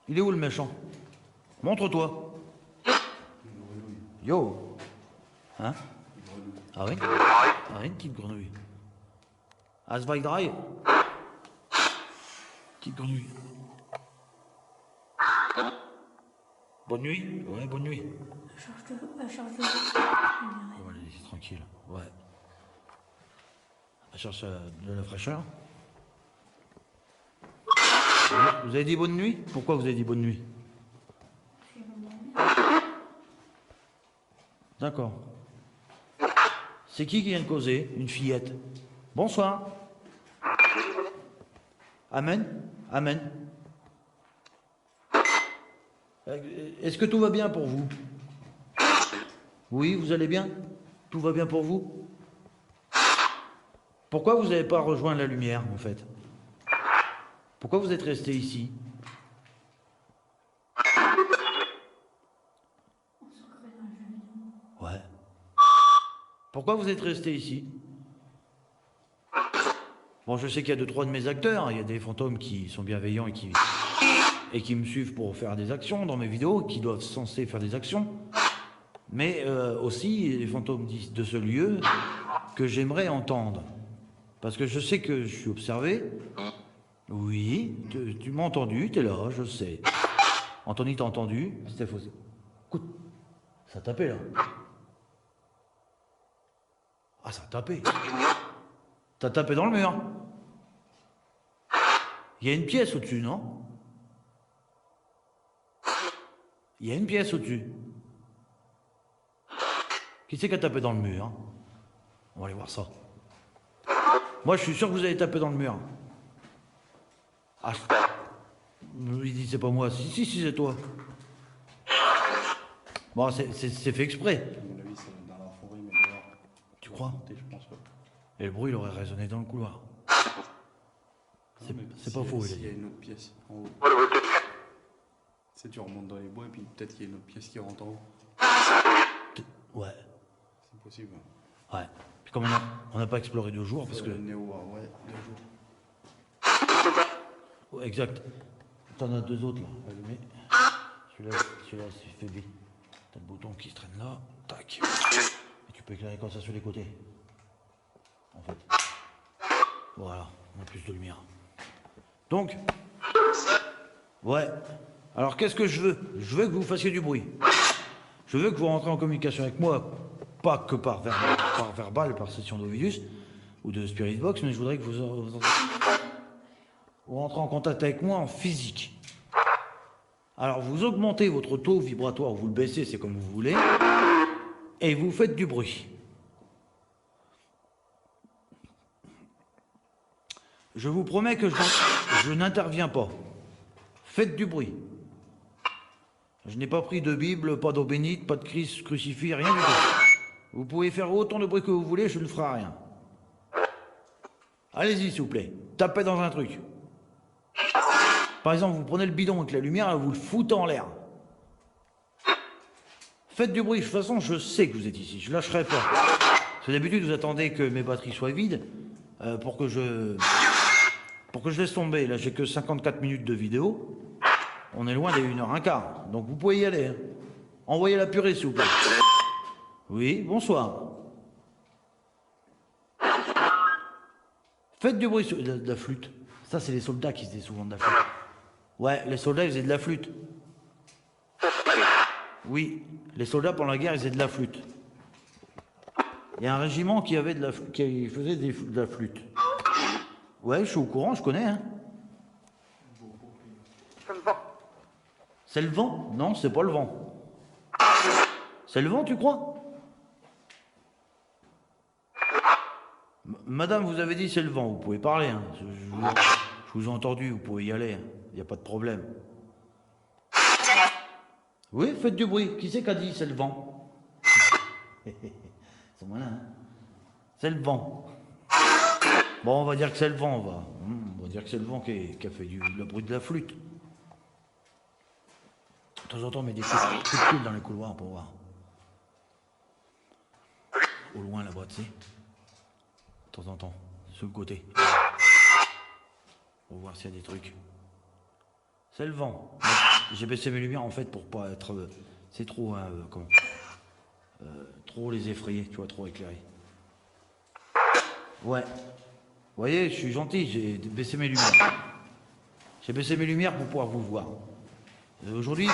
Il est où le méchant? Montre-toi. Yo. Hein? Ah oui? Ah oui, une petite grenouille. Asvaïdraï. Petite grenouille. Bonne nuit? Ouais, bonne nuit. Elle charge de Bon, allez, tranquille. Ouais. Elle cherche de la fraîcheur. Vous avez dit bonne nuit? Pourquoi vous avez dit bonne nuit? D'accord. C'est qui vient de causer? Une fillette. Bonsoir. Amen. Amen. Est-ce que tout va bien pour vous? Oui, vous allez bien? Tout va bien pour vous? Pourquoi vous n'avez pas rejoint la lumière, en fait? Pourquoi vous êtes resté ici? Ouais. Pourquoi vous êtes resté ici? Bon, je sais qu'il y a 2-3 de mes acteurs, il y a des fantômes qui sont bienveillants et qui me suivent pour faire des actions dans mes vidéos, qui doivent censés faire des actions. Mais aussi les fantômes de ce lieu que j'aimerais entendre. Parce que je sais que je suis observé. Oui, tu m'as entendu, t'es là, je sais. Anthony t'a entendu, Steph aussi. Écoute, ça tapait là. Ah, ça a tapé. T'as tapé dans le mur. Il y a une pièce au-dessus, non? Il y a une pièce au-dessus. Qui c'est qui a tapé dans le mur? On va aller voir ça. Moi, je suis sûr que vous avez tapé dans le mur. Ah, il dit c'est pas moi. Si, c'est toi. Bon, c'est fait exprès. À mon avis, c'est dans la forêt, mais dehors. Tu crois? Je pense pas. Et le bruit, il aurait résonné dans le couloir. C'est pas faux, il a Il y a dit. une autre pièce en haut. Tu sais, tu remontes dans les bois et puis peut-être qu'il y a une autre pièce qui rentre en haut. Ouais, C'est possible. ouais. Puis comme on n'a pas exploré 2 jours, parce que... Néo, ouais, 2 jours. Ouais, exact. T'en as 2 autres là, allumés. Celui-là, c'est fait. T'as le bouton qui se traîne là, tac. Et tu peux éclairer comme ça sur les côtés. En fait. Voilà, on a plus de lumière. Donc, ouais. Alors qu'est-ce que je veux? Je veux que vous fassiez du bruit. Je veux que vous rentrez en communication avec moi, pas que par verbal, par session d'Ovidus ou de Spirit Box, mais je voudrais que vous rentrez en contact avec moi en physique. Alors vous augmentez votre taux vibratoire, vous le baissez, c'est comme vous voulez, et vous faites du bruit. Je vous promets que je n'interviens pas. Faites du bruit. Je n'ai pas pris de Bible, pas d'eau bénite, pas de Christ crucifié, rien du tout. Vous pouvez faire autant de bruit que vous voulez, je ne ferai rien. Allez-y, s'il vous plaît. Tapez dans un truc. Par exemple, vous prenez le bidon avec la lumière et vous le foutez en l'air. Faites du bruit. De toute façon, je sais que vous êtes ici. Je ne lâcherai pas. Parce que d'habitude, vous attendez que mes batteries soient vides pour que je laisse tomber. Là, j'ai que 54 minutes de vidéo. On est loin des 1h15. Donc, vous pouvez y aller. Hein. Envoyez la purée, s'il vous plaît. Oui, bonsoir. Faites du bruit. De la flûte. Ça, c'est les soldats qui faisaient souvent de la flûte. Ouais, les soldats, ils faisaient de la flûte. Oui, les soldats, pendant la guerre, ils faisaient de la flûte. Il y a un régiment qui faisait de la flûte. Ouais, je suis au courant, je connais. Hein. C'est le vent? Non, c'est pas le vent. C'est le vent, tu crois? Madame, vous avez dit c'est le vent, vous pouvez parler. Hein. Je vous ai entendu, vous pouvez y aller. Il n'y a pas de problème. Oui, faites du bruit. Qui c'est qui a dit c'est le vent? C'est malin, hein? C'est le vent. Bon, on va dire que c'est le vent, on va dire que c'est le vent qui a fait le bruit de la flûte. De temps en temps, on met des coups de fil dans les couloirs pour voir. Au loin, là-bas, tu sais. De temps en temps, sur le côté. Pour voir s'il y a des trucs. C'est le vent. J'ai baissé mes lumières, en fait, pour pas être... c'est trop, hein, trop les effrayer, tu vois, trop éclairé. Ouais. Vous voyez, je suis gentil, j'ai baissé mes lumières. J'ai baissé mes lumières pour pouvoir vous voir. Aujourd'hui,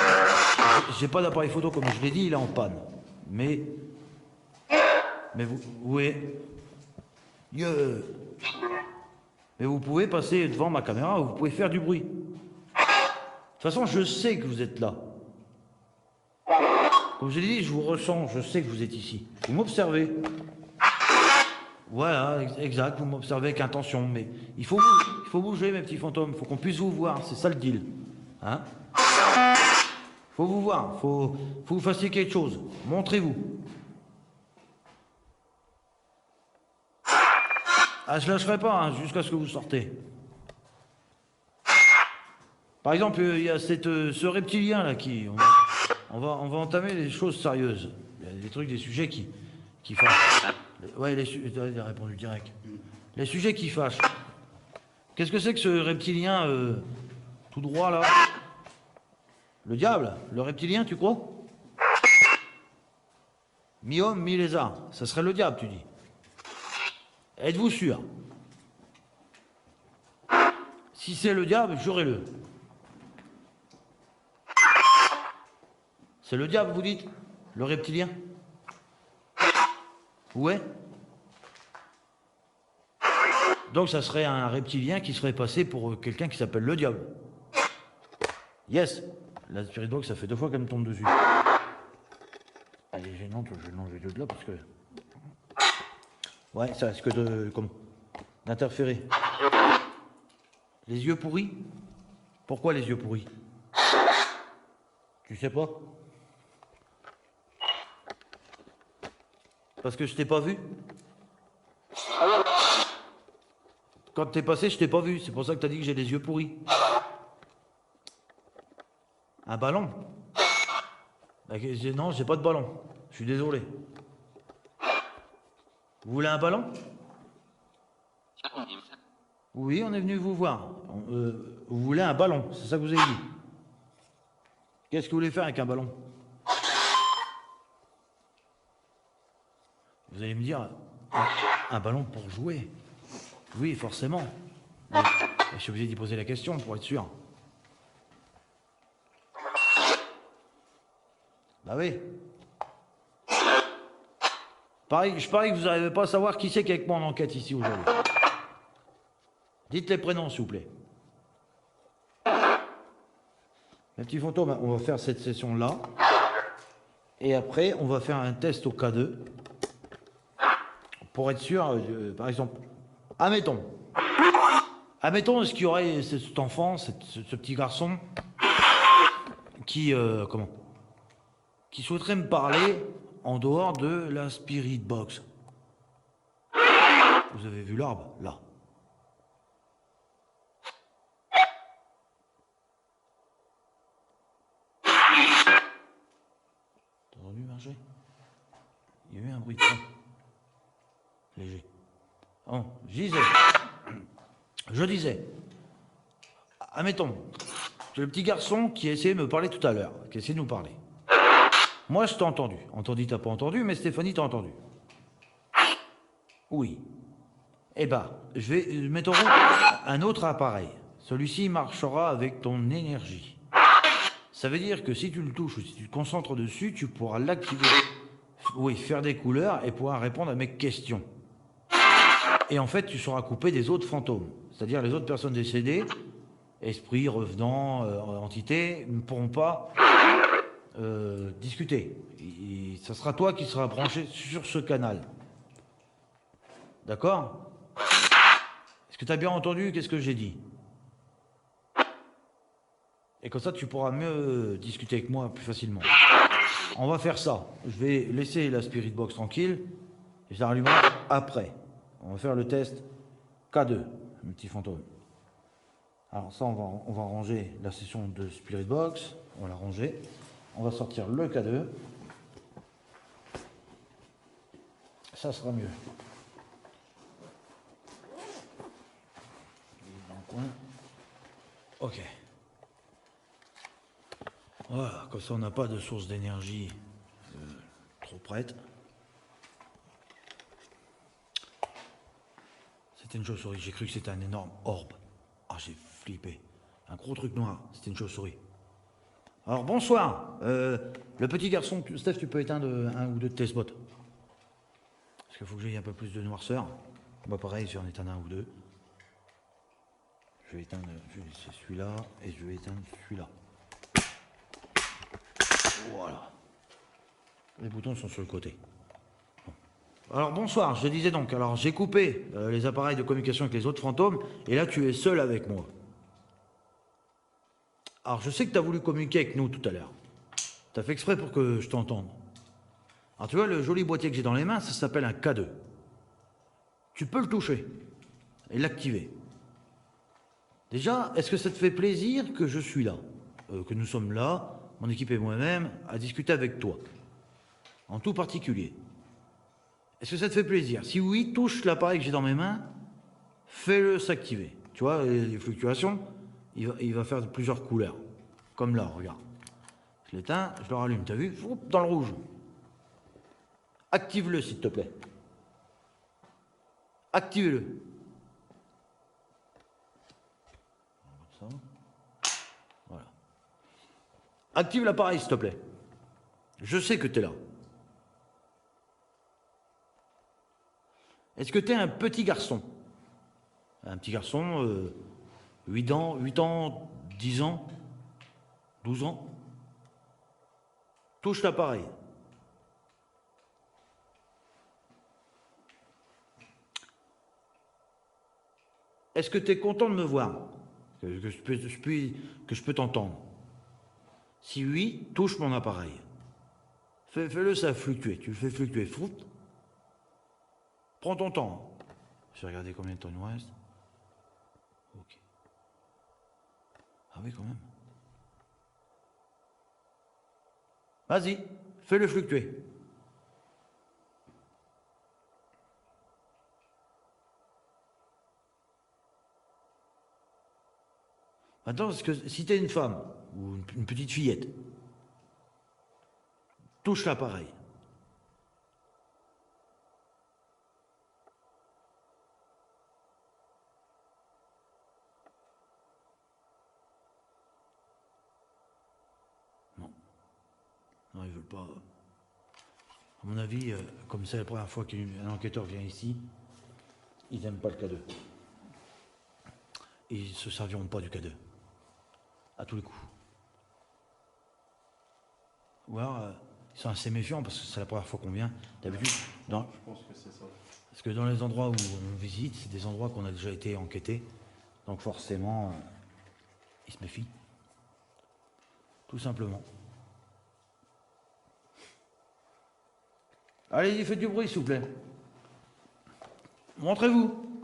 j'ai pas d'appareil photo, comme je l'ai dit, il est en panne. Mais vous... Oui. Mais vous pouvez passer devant ma caméra, vous pouvez faire du bruit. De toute façon, je sais que vous êtes là. Comme je l'ai dit, je vous ressens, je sais que vous êtes ici. Vous m'observez. Voilà, exact, vous m'observez avec intention. Mais il faut bouger, mes petits fantômes. Il faut qu'on puisse vous voir, c'est ça le deal. Hein? Faut vous voir, faut que vous fassiez quelque chose. Montrez-vous. Ah, je lâcherai pas, hein, jusqu'à ce que vous sortez. Par exemple, il y a ce reptilien là qui... On va entamer les choses sérieuses. Il y a des trucs, des sujets qui fâchent. Ouais, il a répondu direct. Les sujets qui fâchent. Qu'est-ce que c'est que ce reptilien tout droit là? Le diable? Le reptilien, tu crois? Mi-homme, mi-lézard. Ça serait le diable, tu dis. Êtes-vous sûr? Si c'est le diable, jurez-le. C'est le diable, vous dites? Le reptilien? Ouais? Donc ça serait un reptilien qui serait passé pour quelqu'un qui s'appelle le diable. Yes. La spirit box, ça fait 2 fois qu'elle me tombe dessus. Elle est gênante, je vais l'enlever de là parce que... Ouais, ça risque d'interférer. Les yeux pourris? Pourquoi les yeux pourris? Tu sais pas? Parce que je t'ai pas vu? Quand t'es passé, je t'ai pas vu. C'est pour ça que t'as dit que j'ai les yeux pourris. Un ballon? Non, j'ai pas de ballon. Je suis désolé. Vous voulez un ballon? Oui, on est venu vous voir. Vous voulez un ballon, c'est ça que vous avez dit. Qu'est-ce que vous voulez faire avec un ballon? Vous allez me dire, un ballon pour jouer? Oui, forcément. Mais je suis obligé d'y poser la question pour être sûr. Bah oui. Je parie que vous n'arrivez pas à savoir qui c'est qui est avec moi en enquête ici aujourd'hui. Dites les prénoms, s'il vous plaît. Les petits fantômes, on va faire cette session-là. Et après, on va faire un test au K2. Pour être sûr, par exemple, admettons, est-ce qu'il y aurait cet enfant, ce petit garçon, qui souhaiterait me parler en dehors de la spirit box. Vous avez vu l'arbre, là. T'as entendu marcher? Il y a eu un bruit de fond. Léger. Oh, je disais, admettons, c'est le petit garçon qui a essayé de me parler tout à l'heure, qui a essayé de nous parler. Moi, je t'ai entendu. Anthony, t'as pas entendu, mais Stéphanie t'a entendu. Oui. Eh ben, mettons un autre appareil. Celui-ci marchera avec ton énergie. Ça veut dire que si tu le touches ou si tu te concentres dessus, tu pourras l'activer. Oui, faire des couleurs et pouvoir répondre à mes questions. Et en fait, tu seras coupé des autres fantômes. C'est-à-dire les autres personnes décédées, esprits, revenants, entités, ne pourront pas discuter. Ça sera toi qui seras branché sur ce canal. D'accord? Est-ce que tu as bien entendu qu'est-ce que j'ai dit? Et comme ça, tu pourras mieux discuter avec moi plus facilement. On va faire ça. Je vais laisser la Spirit Box tranquille et je la rallumerai après. On va faire le test K2, un petit fantôme. Alors ça, on va ranger la session de Spirit Box. On va la ranger. On va sortir le K2. Ça sera mieux. Dans le coin. Ok. Voilà, comme ça on n'a pas de source d'énergie trop prête. C'était une chauve-souris, j'ai cru que c'était un énorme orbe. Ah, j'ai flippé. Un gros truc noir, c'était une chauve-souris. Alors bonsoir, le petit garçon, Steph, tu peux éteindre un ou deux de tes spots. Parce qu'il faut que j'aie un peu plus de noirceur. Moi pareil, je vais en éteindre un ou deux. Je vais éteindre celui-là et je vais éteindre celui-là. Voilà. Les boutons sont sur le côté. Bon. Alors bonsoir, je disais donc, alors j'ai coupé les appareils de communication avec les autres fantômes, et là tu es seul avec moi. Alors je sais que tu as voulu communiquer avec nous tout à l'heure. Tu as fait exprès pour que je t'entende. Alors tu vois, le joli boîtier que j'ai dans les mains, ça s'appelle un K2. Tu peux le toucher et l'activer. Déjà, est-ce que ça te fait plaisir que je suis là, que nous sommes là, mon équipe et moi-même, à discuter avec toi, en tout particulier? Est-ce que ça te fait plaisir? Si oui, touche l'appareil que j'ai dans mes mains, fais-le s'activer. Tu vois, les fluctuations, il va faire plusieurs couleurs. Comme là, regarde. Je l'éteins, je le rallume, t'as vu? Dans le rouge. Active-le, s'il te plaît. Active-le. Voilà. Active l'appareil, s'il te plaît. Je sais que tu es là. Est-ce que tu es un petit garçon? Un petit garçon, 8 ans, 10 ans, 12 ans. Touche l'appareil. Est-ce que tu es content de me voir? Que je peux t'entendre? Si oui, touche mon appareil. Fais-le, ça va fluctuer. Tu le fais fluctuer. Fout. Prends ton temps. Je vais regarder combien de temps il nous reste. Ok. Ah oui, quand même. Vas-y, fais-le fluctuer. Maintenant, parce que si tu es une femme ou une petite fillette, touche l'appareil. Non. Non, ils veulent pas. À mon avis, comme c'est la première fois qu'un enquêteur vient ici, ils n'aiment pas le K2. Et ils ne se serviront pas du K2. À tous les coups. Ou alors, ils sont assez méfiants parce que c'est la première fois qu'on vient. D'habitude, Je pense que c'est ça. parce que dans les endroits où on visite, c'est des endroits qu'on a déjà été enquêtés. Donc forcément, ils se méfient. Tout simplement. Allez-y, faites du bruit, s'il vous plaît. Montrez-vous.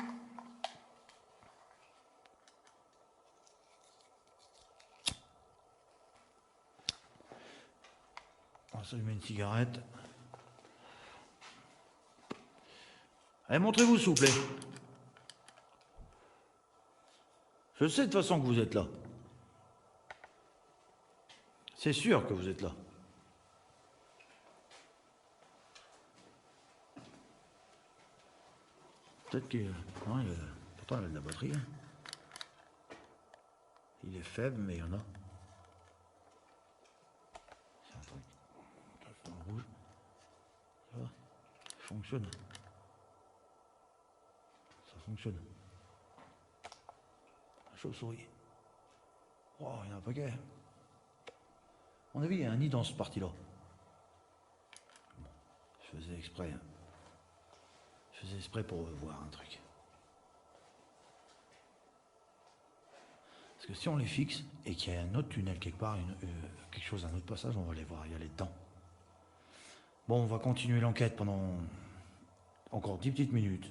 On va s'allumer une cigarette. Allez, montrez-vous, s'il vous plaît. Je sais de toute façon que vous êtes là. C'est sûr que vous êtes là. Peut-être qu'il... Non, pourtant, il a de la batterie. Hein. Il est faible, mais il y en a. C'est un truc. Ça fait un rouge. Ça va. Ça fonctionne. Ça fonctionne. La chauve-souris. Oh, il y en a un paquet. À mon avis, il y a un nid dans ce parti-là. Bon, je faisais exprès. Hein. Je faisais exprès pour voir un truc. Parce que si on les fixe et qu'il y a un autre tunnel quelque part, quelque chose, un autre passage, on va les voir y aller dedans. Bon, on va continuer l'enquête pendant encore 10 petites minutes.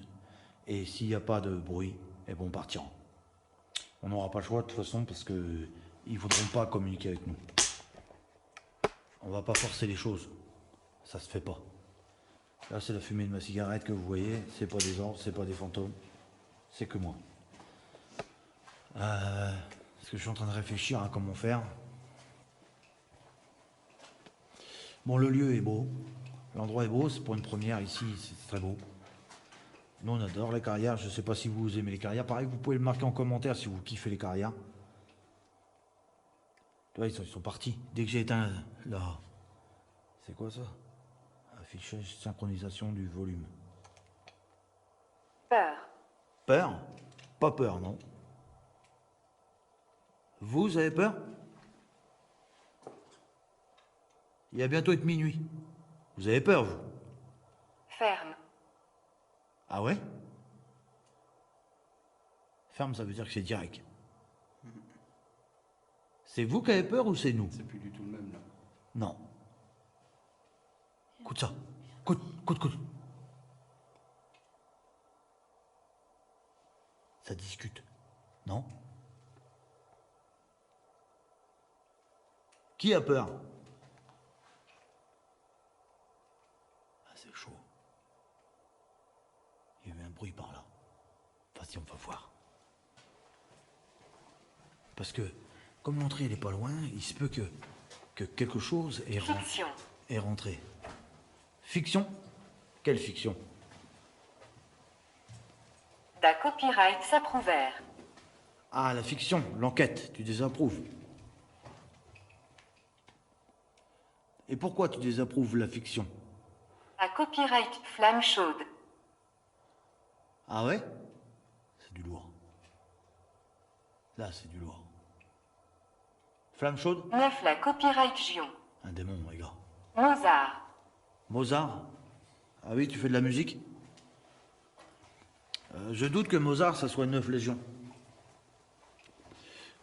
Et s'il n'y a pas de bruit, eh bon, on partira. On n'aura pas le choix de toute façon parce que ils voudront pas communiquer avec nous. On va pas forcer les choses. Ça se fait pas. Là, c'est la fumée de ma cigarette que vous voyez. C'est pas des anges, c'est pas des fantômes. C'est que moi. Parce que je suis en train de réfléchir à comment faire. Bon, le lieu est beau. L'endroit est beau. C'est pour une première ici. C'est très beau. Nous, on adore les carrières. Je sais pas si vous aimez les carrières. Pareil, vous pouvez le marquer en commentaire si vous kiffez les carrières. Tu vois, ils sont partis. Dès que j'ai éteint là. C'est quoi ça? Affichage, synchronisation du volume. Peur. Peur? Pas peur, non. Vous avez peur? Il va bientôt être minuit. Vous avez peur, vous? Ferme. Ah ouais? Ferme, ça veut dire que c'est direct. C'est vous qui avez peur ou c'est nous? C'est plus du tout le même là. Non. Écoute ça. Écoute. Ça discute. Non? Qui a peur? Ah, c'est chaud. Il y a eu un bruit par là. Vas-y, on va voir. Parce que, comme l'entrée n'est pas loin, il se peut que quelque chose Fiction. est rentré. Fiction? Quelle fiction? Da copyright s'approuver. Ah, la fiction, l'enquête, tu désapprouves. Et pourquoi tu désapprouves la fiction? Da copyright flamme chaude. Ah ouais? C'est du lourd. Là, c'est du lourd. Flamme chaude? 9. La copyright Gion. Un démon, les gars. Mozart. Mozart? Ah oui, tu fais de la musique? Je doute que Mozart, ça soit 9 légions.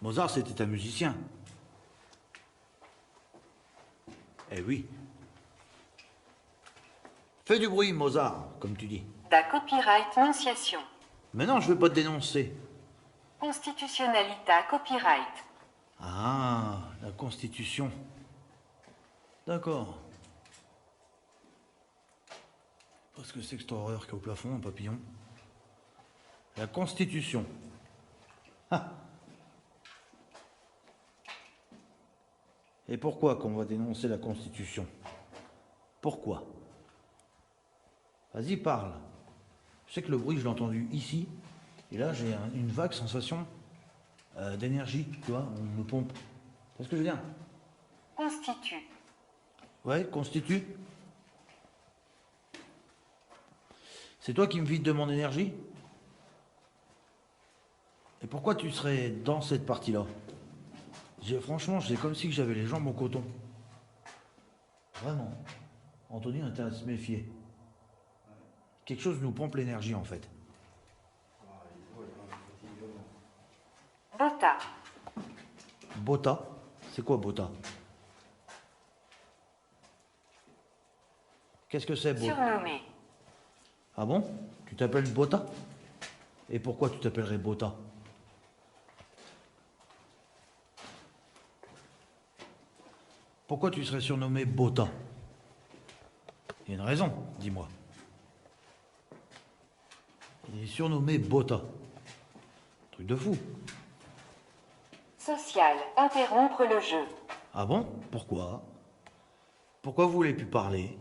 Mozart, c'était un musicien. Eh oui. Fais du bruit, Mozart, comme tu dis. Da copyright Nonciation. Mais non, je veux pas te dénoncer. Constitutionalita copyright. Ah, la Constitution. D'accord. Qu'est-ce que c'est que cette horreur qu'il y a au plafond, un papillon? La Constitution. Ah. Et pourquoi qu'on va dénoncer la Constitution? Pourquoi? Vas-y, parle. Je sais que le bruit, je l'ai entendu ici, et là, j'ai une vague sensation d'énergie, tu vois, on me pompe. C'est ce que je veux dire? Constitue. Ouais, constitue. C'est toi qui me vides de mon énergie? Et pourquoi tu serais dans cette partie-là? Franchement, c'est comme si j'avais les jambes en coton. Vraiment. Anthony, on a intérêt à se méfier. Quelque chose nous pompe l'énergie, en fait. Bota. Bota? C'est quoi Bota? Qu'est-ce que c'est, Bota? Surnommé. Ah bon? Tu t'appelles Bota? Et pourquoi tu t'appellerais Bota? Pourquoi tu serais surnommé Bota? Il y a une raison, dis-moi. Il est surnommé Bota. Truc de fou. Social. Interrompre le jeu. Ah bon? Pourquoi? Pourquoi vous voulez plus parler?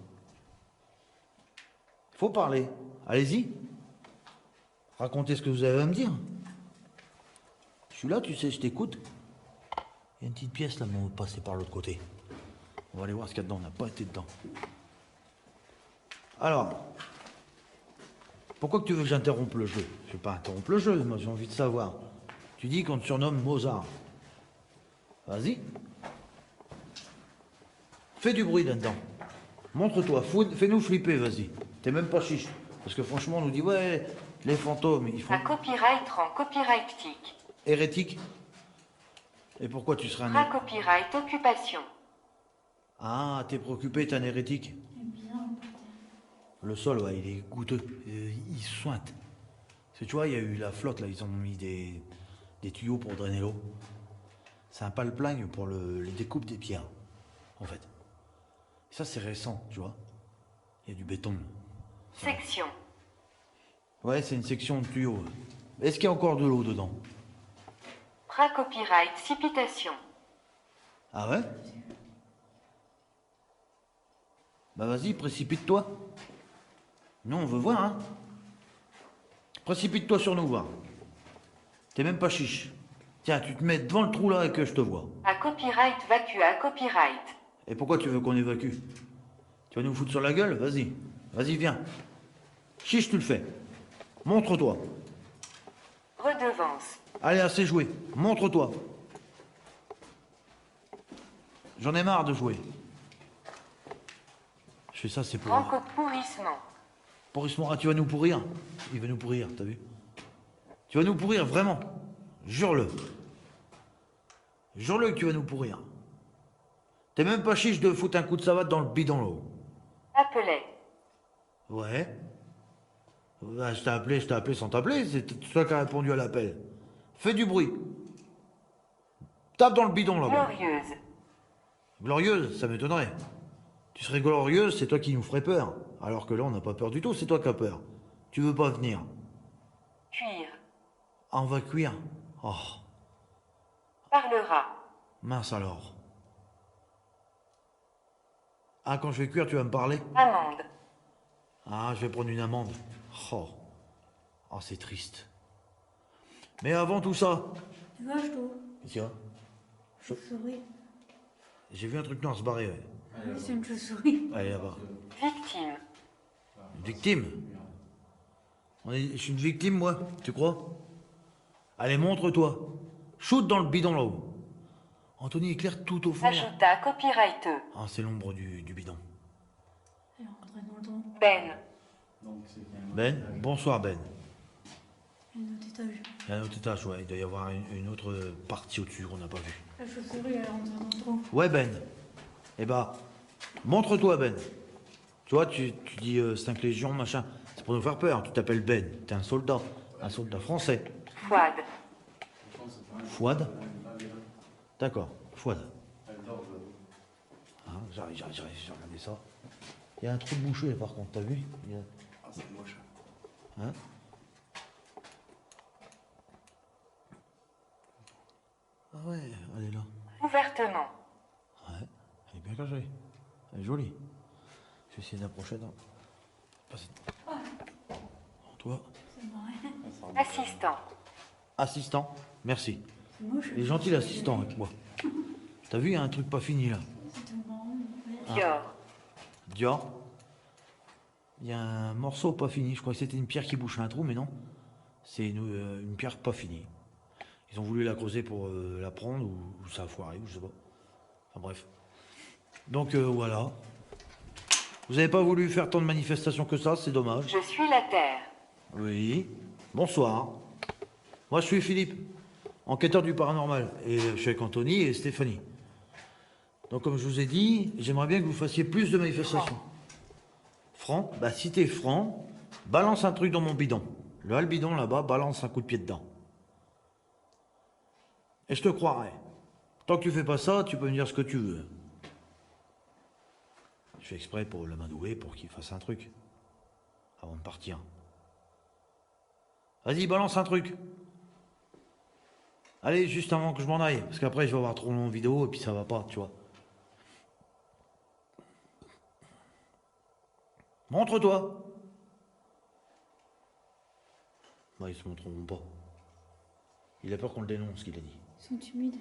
Faut parler. Allez-y. Racontez ce que vous avez à me dire. Je suis là, tu sais, je t'écoute. Il y a une petite pièce là, mais on va passer par l'autre côté. On va aller voir ce qu'il y a dedans, on n'a pas été dedans. Alors, pourquoi que tu veux que j'interrompe le jeu? Je ne vais pas interrompre le jeu, moi j'ai envie de savoir. Tu dis qu'on te surnomme Mozart. Vas-y. Fais du bruit là-dedans. Montre-toi, fais-nous flipper, vas-y. T'es même pas chiche. Parce que franchement, on nous dit, ouais, les fantômes, ils font... Un copyright rend copyrightique. Hérétique. Et pourquoi tu serais Un copyright occupation. Ah, t'es préoccupé, t'es un hérétique. C'est bizarre le bordel. Le sol, ouais, il est goûteux. Il sointe. Parce que tu vois, il y a eu la flotte, là, ils ont mis des tuyaux pour drainer l'eau. C'est un pale-plagne pour les découpes des pierres, en fait. Et ça, c'est récent, tu vois. Il y a du béton. Section. Ouais, c'est une section de tuyaux. Est-ce qu'il y a encore de l'eau dedans? Copyright cipitation. Ah ouais? Bah vas-y, précipite-toi. Nous, on veut voir, hein. Précipite-toi sur nous, voir. T'es même pas chiche. Tiens, tu te mets devant le trou là et que je te vois. Un copyright vacua copyright. Et pourquoi tu veux qu'on évacue? Tu vas nous foutre sur la gueule? Vas-y. Vas-y, viens. Chiche, tu le fais. Montre-toi. Redevance. Allez, assez joué. Montre-toi. J'en ai marre de jouer. Je fais ça, c'est pour... Pourrissement. Pourrissement. Ah, tu vas nous pourrir? Il va nous pourrir, t'as vu? Tu vas nous pourrir, vraiment. Jure-le. Jure-le que tu vas nous pourrir. T'es même pas chiche de foutre un coup de savate dans le bidon, là. Appelait. Ouais. Bah, je t'ai appelé sans t'appeler. C'est toi qui as répondu à l'appel. Fais du bruit. Tape dans le bidon, là-bas. Glorieuse. Glorieuse, ça m'étonnerait. Tu serais glorieuse, c'est toi qui nous ferais peur. Alors que là, on n'a pas peur du tout, c'est toi qui as peur. Tu veux pas venir. Cuire. Ah, on va cuire. Oh, Parlera. mince alors. Ah, quand je vais cuire, tu vas me parler? Amende. Ah, je vais prendre une amende. Oh, oh c'est triste. Mais avant tout ça... Tu vois, je trouve. Tiens, Chauve-souris. j'ai vu un truc noir se barrer. Ouais. Oui, c'est une chauve-souris. Allez, là-bas. Victime. Une victime? Je suis une victime, moi, tu crois? Allez, montre-toi. Shoot dans le bidon là-haut. Anthony éclaire tout au fond. Ajouta copyrighteux. Ah, c'est l'ombre du bidon. Et rentrer dans le trou. Ben. Donc c'est bien. Ben, bonsoir Ben. Et notre étage. Il y a un autre étage, ouais. Il doit y avoir une autre partie au-dessus qu'on n'a pas vue. La chauve-souris, elle est rentrée dans le trou. Ouais Ben. Eh ben, montre-toi Ben. Tu vois, tu dis 5 légions, machin. C'est pour nous faire peur. Tu t'appelles Ben. T'es un soldat français. Fouad. Fouad. D'accord, Fouad. Elle dort, Ah, j'arrive, j'ai regardé ça. Il y a un trou de bouchée là, par contre, t'as vu? Ah, c'est moche. Hein? Ah ouais, elle est là. Ouvertement. Ouais, elle est bien cachée. Elle est jolie. Je vais essayer d'approcher. Toi, C'est marrant. Assistant. assistant, merci. C'est moche. Il est gentil l'assistant avec moi. T'as vu, il y a un truc pas fini là. C'est tout marrant. Ouais. Dior. Dior. Il y a un morceau pas fini. Je crois que c'était une pierre qui bouchait un trou, mais non. C'est une pierre pas finie. Ils ont voulu la creuser pour la prendre, ou ça a foiré, ou je sais pas. Enfin bref. Donc voilà. Vous n'avez pas voulu faire tant de manifestations que ça, c'est dommage. Je suis la Terre. Oui. Bonsoir. Moi je suis Philippe, enquêteur du paranormal. Et je suis avec Anthony et Stéphanie. Donc comme je vous ai dit, j'aimerais bien que vous fassiez plus de manifestations. Franc? Bah si t'es franc, balance un truc dans mon bidon. Le bidon là-bas, balance un coup de pied dedans. Et je te croirai. Tant que tu fais pas ça, tu peux me dire ce que tu veux. Je fais exprès pour l'amadouer, pour qu'il fasse un truc. Avant de partir. Vas-y, balance un truc. Allez, juste avant que je m'en aille. Parce qu'après, je vais avoir trop long de vidéo et puis ça va pas, tu vois. Montre-toi. Bah, ils se montreront pas. Il a peur qu'on le dénonce, qu'il a dit. Ils sont timides.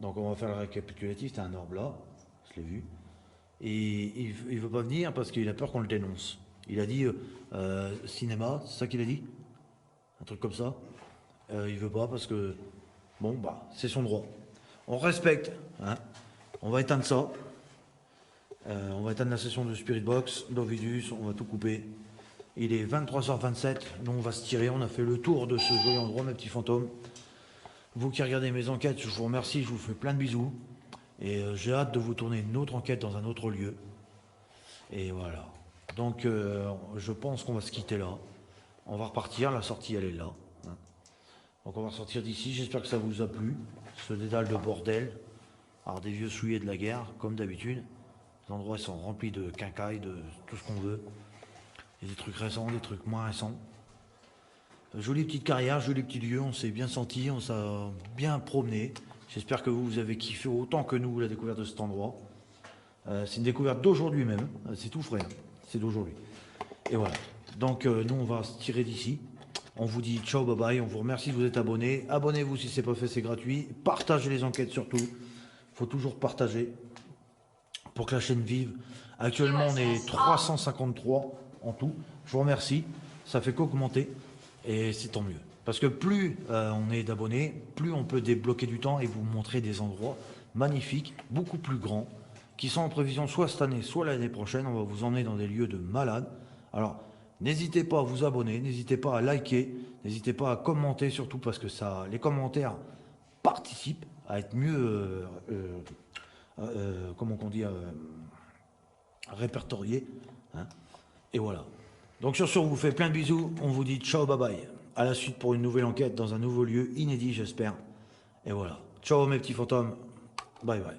Donc on va faire le récapitulatif, t'as un orbe là, je l'ai vu. Et il veut pas venir parce qu'il a peur qu'on le dénonce. Il a dit cinéma, c'est ça qu'il a dit? Un truc comme ça. Il veut pas parce que, bon bah, c'est son droit. On respecte, hein. On va éteindre ça. On va éteindre la session de Spirit Box, d'Ovidus, on va tout couper. Il est 23h27, nous on va se tirer, on a fait le tour de ce joli endroit, mes petits fantômes. Vous qui regardez mes enquêtes, je vous remercie, je vous fais plein de bisous. Et j'ai hâte de vous tourner une autre enquête dans un autre lieu. Et voilà. Donc je pense qu'on va se quitter là. On va repartir, la sortie elle est là. Hein. Donc on va sortir d'ici, j'espère que ça vous a plu. Ce dédale de bordel. Alors des vieux souillés de la guerre, comme d'habitude. Les endroits sont remplis de quincailles, de tout ce qu'on veut. Il y a des trucs récents, des trucs moins récents. Jolie petite carrière, joli petit lieu, on s'est bien senti, on s'est bien promené. J'espère que vous avez kiffé autant que nous la découverte de cet endroit. C'est une découverte d'aujourd'hui même, c'est tout frais, hein. C'est d'aujourd'hui. Et voilà, donc nous on va se tirer d'ici. On vous dit ciao, bye bye, on vous remercie de vous être abonnés. Abonnez-vous si c'est pas fait, c'est gratuit. Partagez les enquêtes surtout, il faut toujours partager pour que la chaîne vive. Actuellement on est 353 en tout, je vous remercie, ça fait qu'augmenter. Et c'est tant mieux. Parce que plus on est d'abonnés, plus on peut débloquer du temps et vous montrer des endroits magnifiques, beaucoup plus grands, qui sont en prévision soit cette année, soit l'année prochaine. On va vous emmener dans des lieux de malades. Alors, n'hésitez pas à vous abonner, n'hésitez pas à liker, n'hésitez pas à commenter, surtout parce que ça, les commentaires participent à être mieux, comment on dit, répertoriés. Hein. Et voilà. Donc sur ce, on vous fait plein de bisous, on vous dit ciao, bye bye. À la suite pour une nouvelle enquête dans un nouveau lieu inédit, j'espère. Et voilà. Ciao mes petits fantômes, bye bye.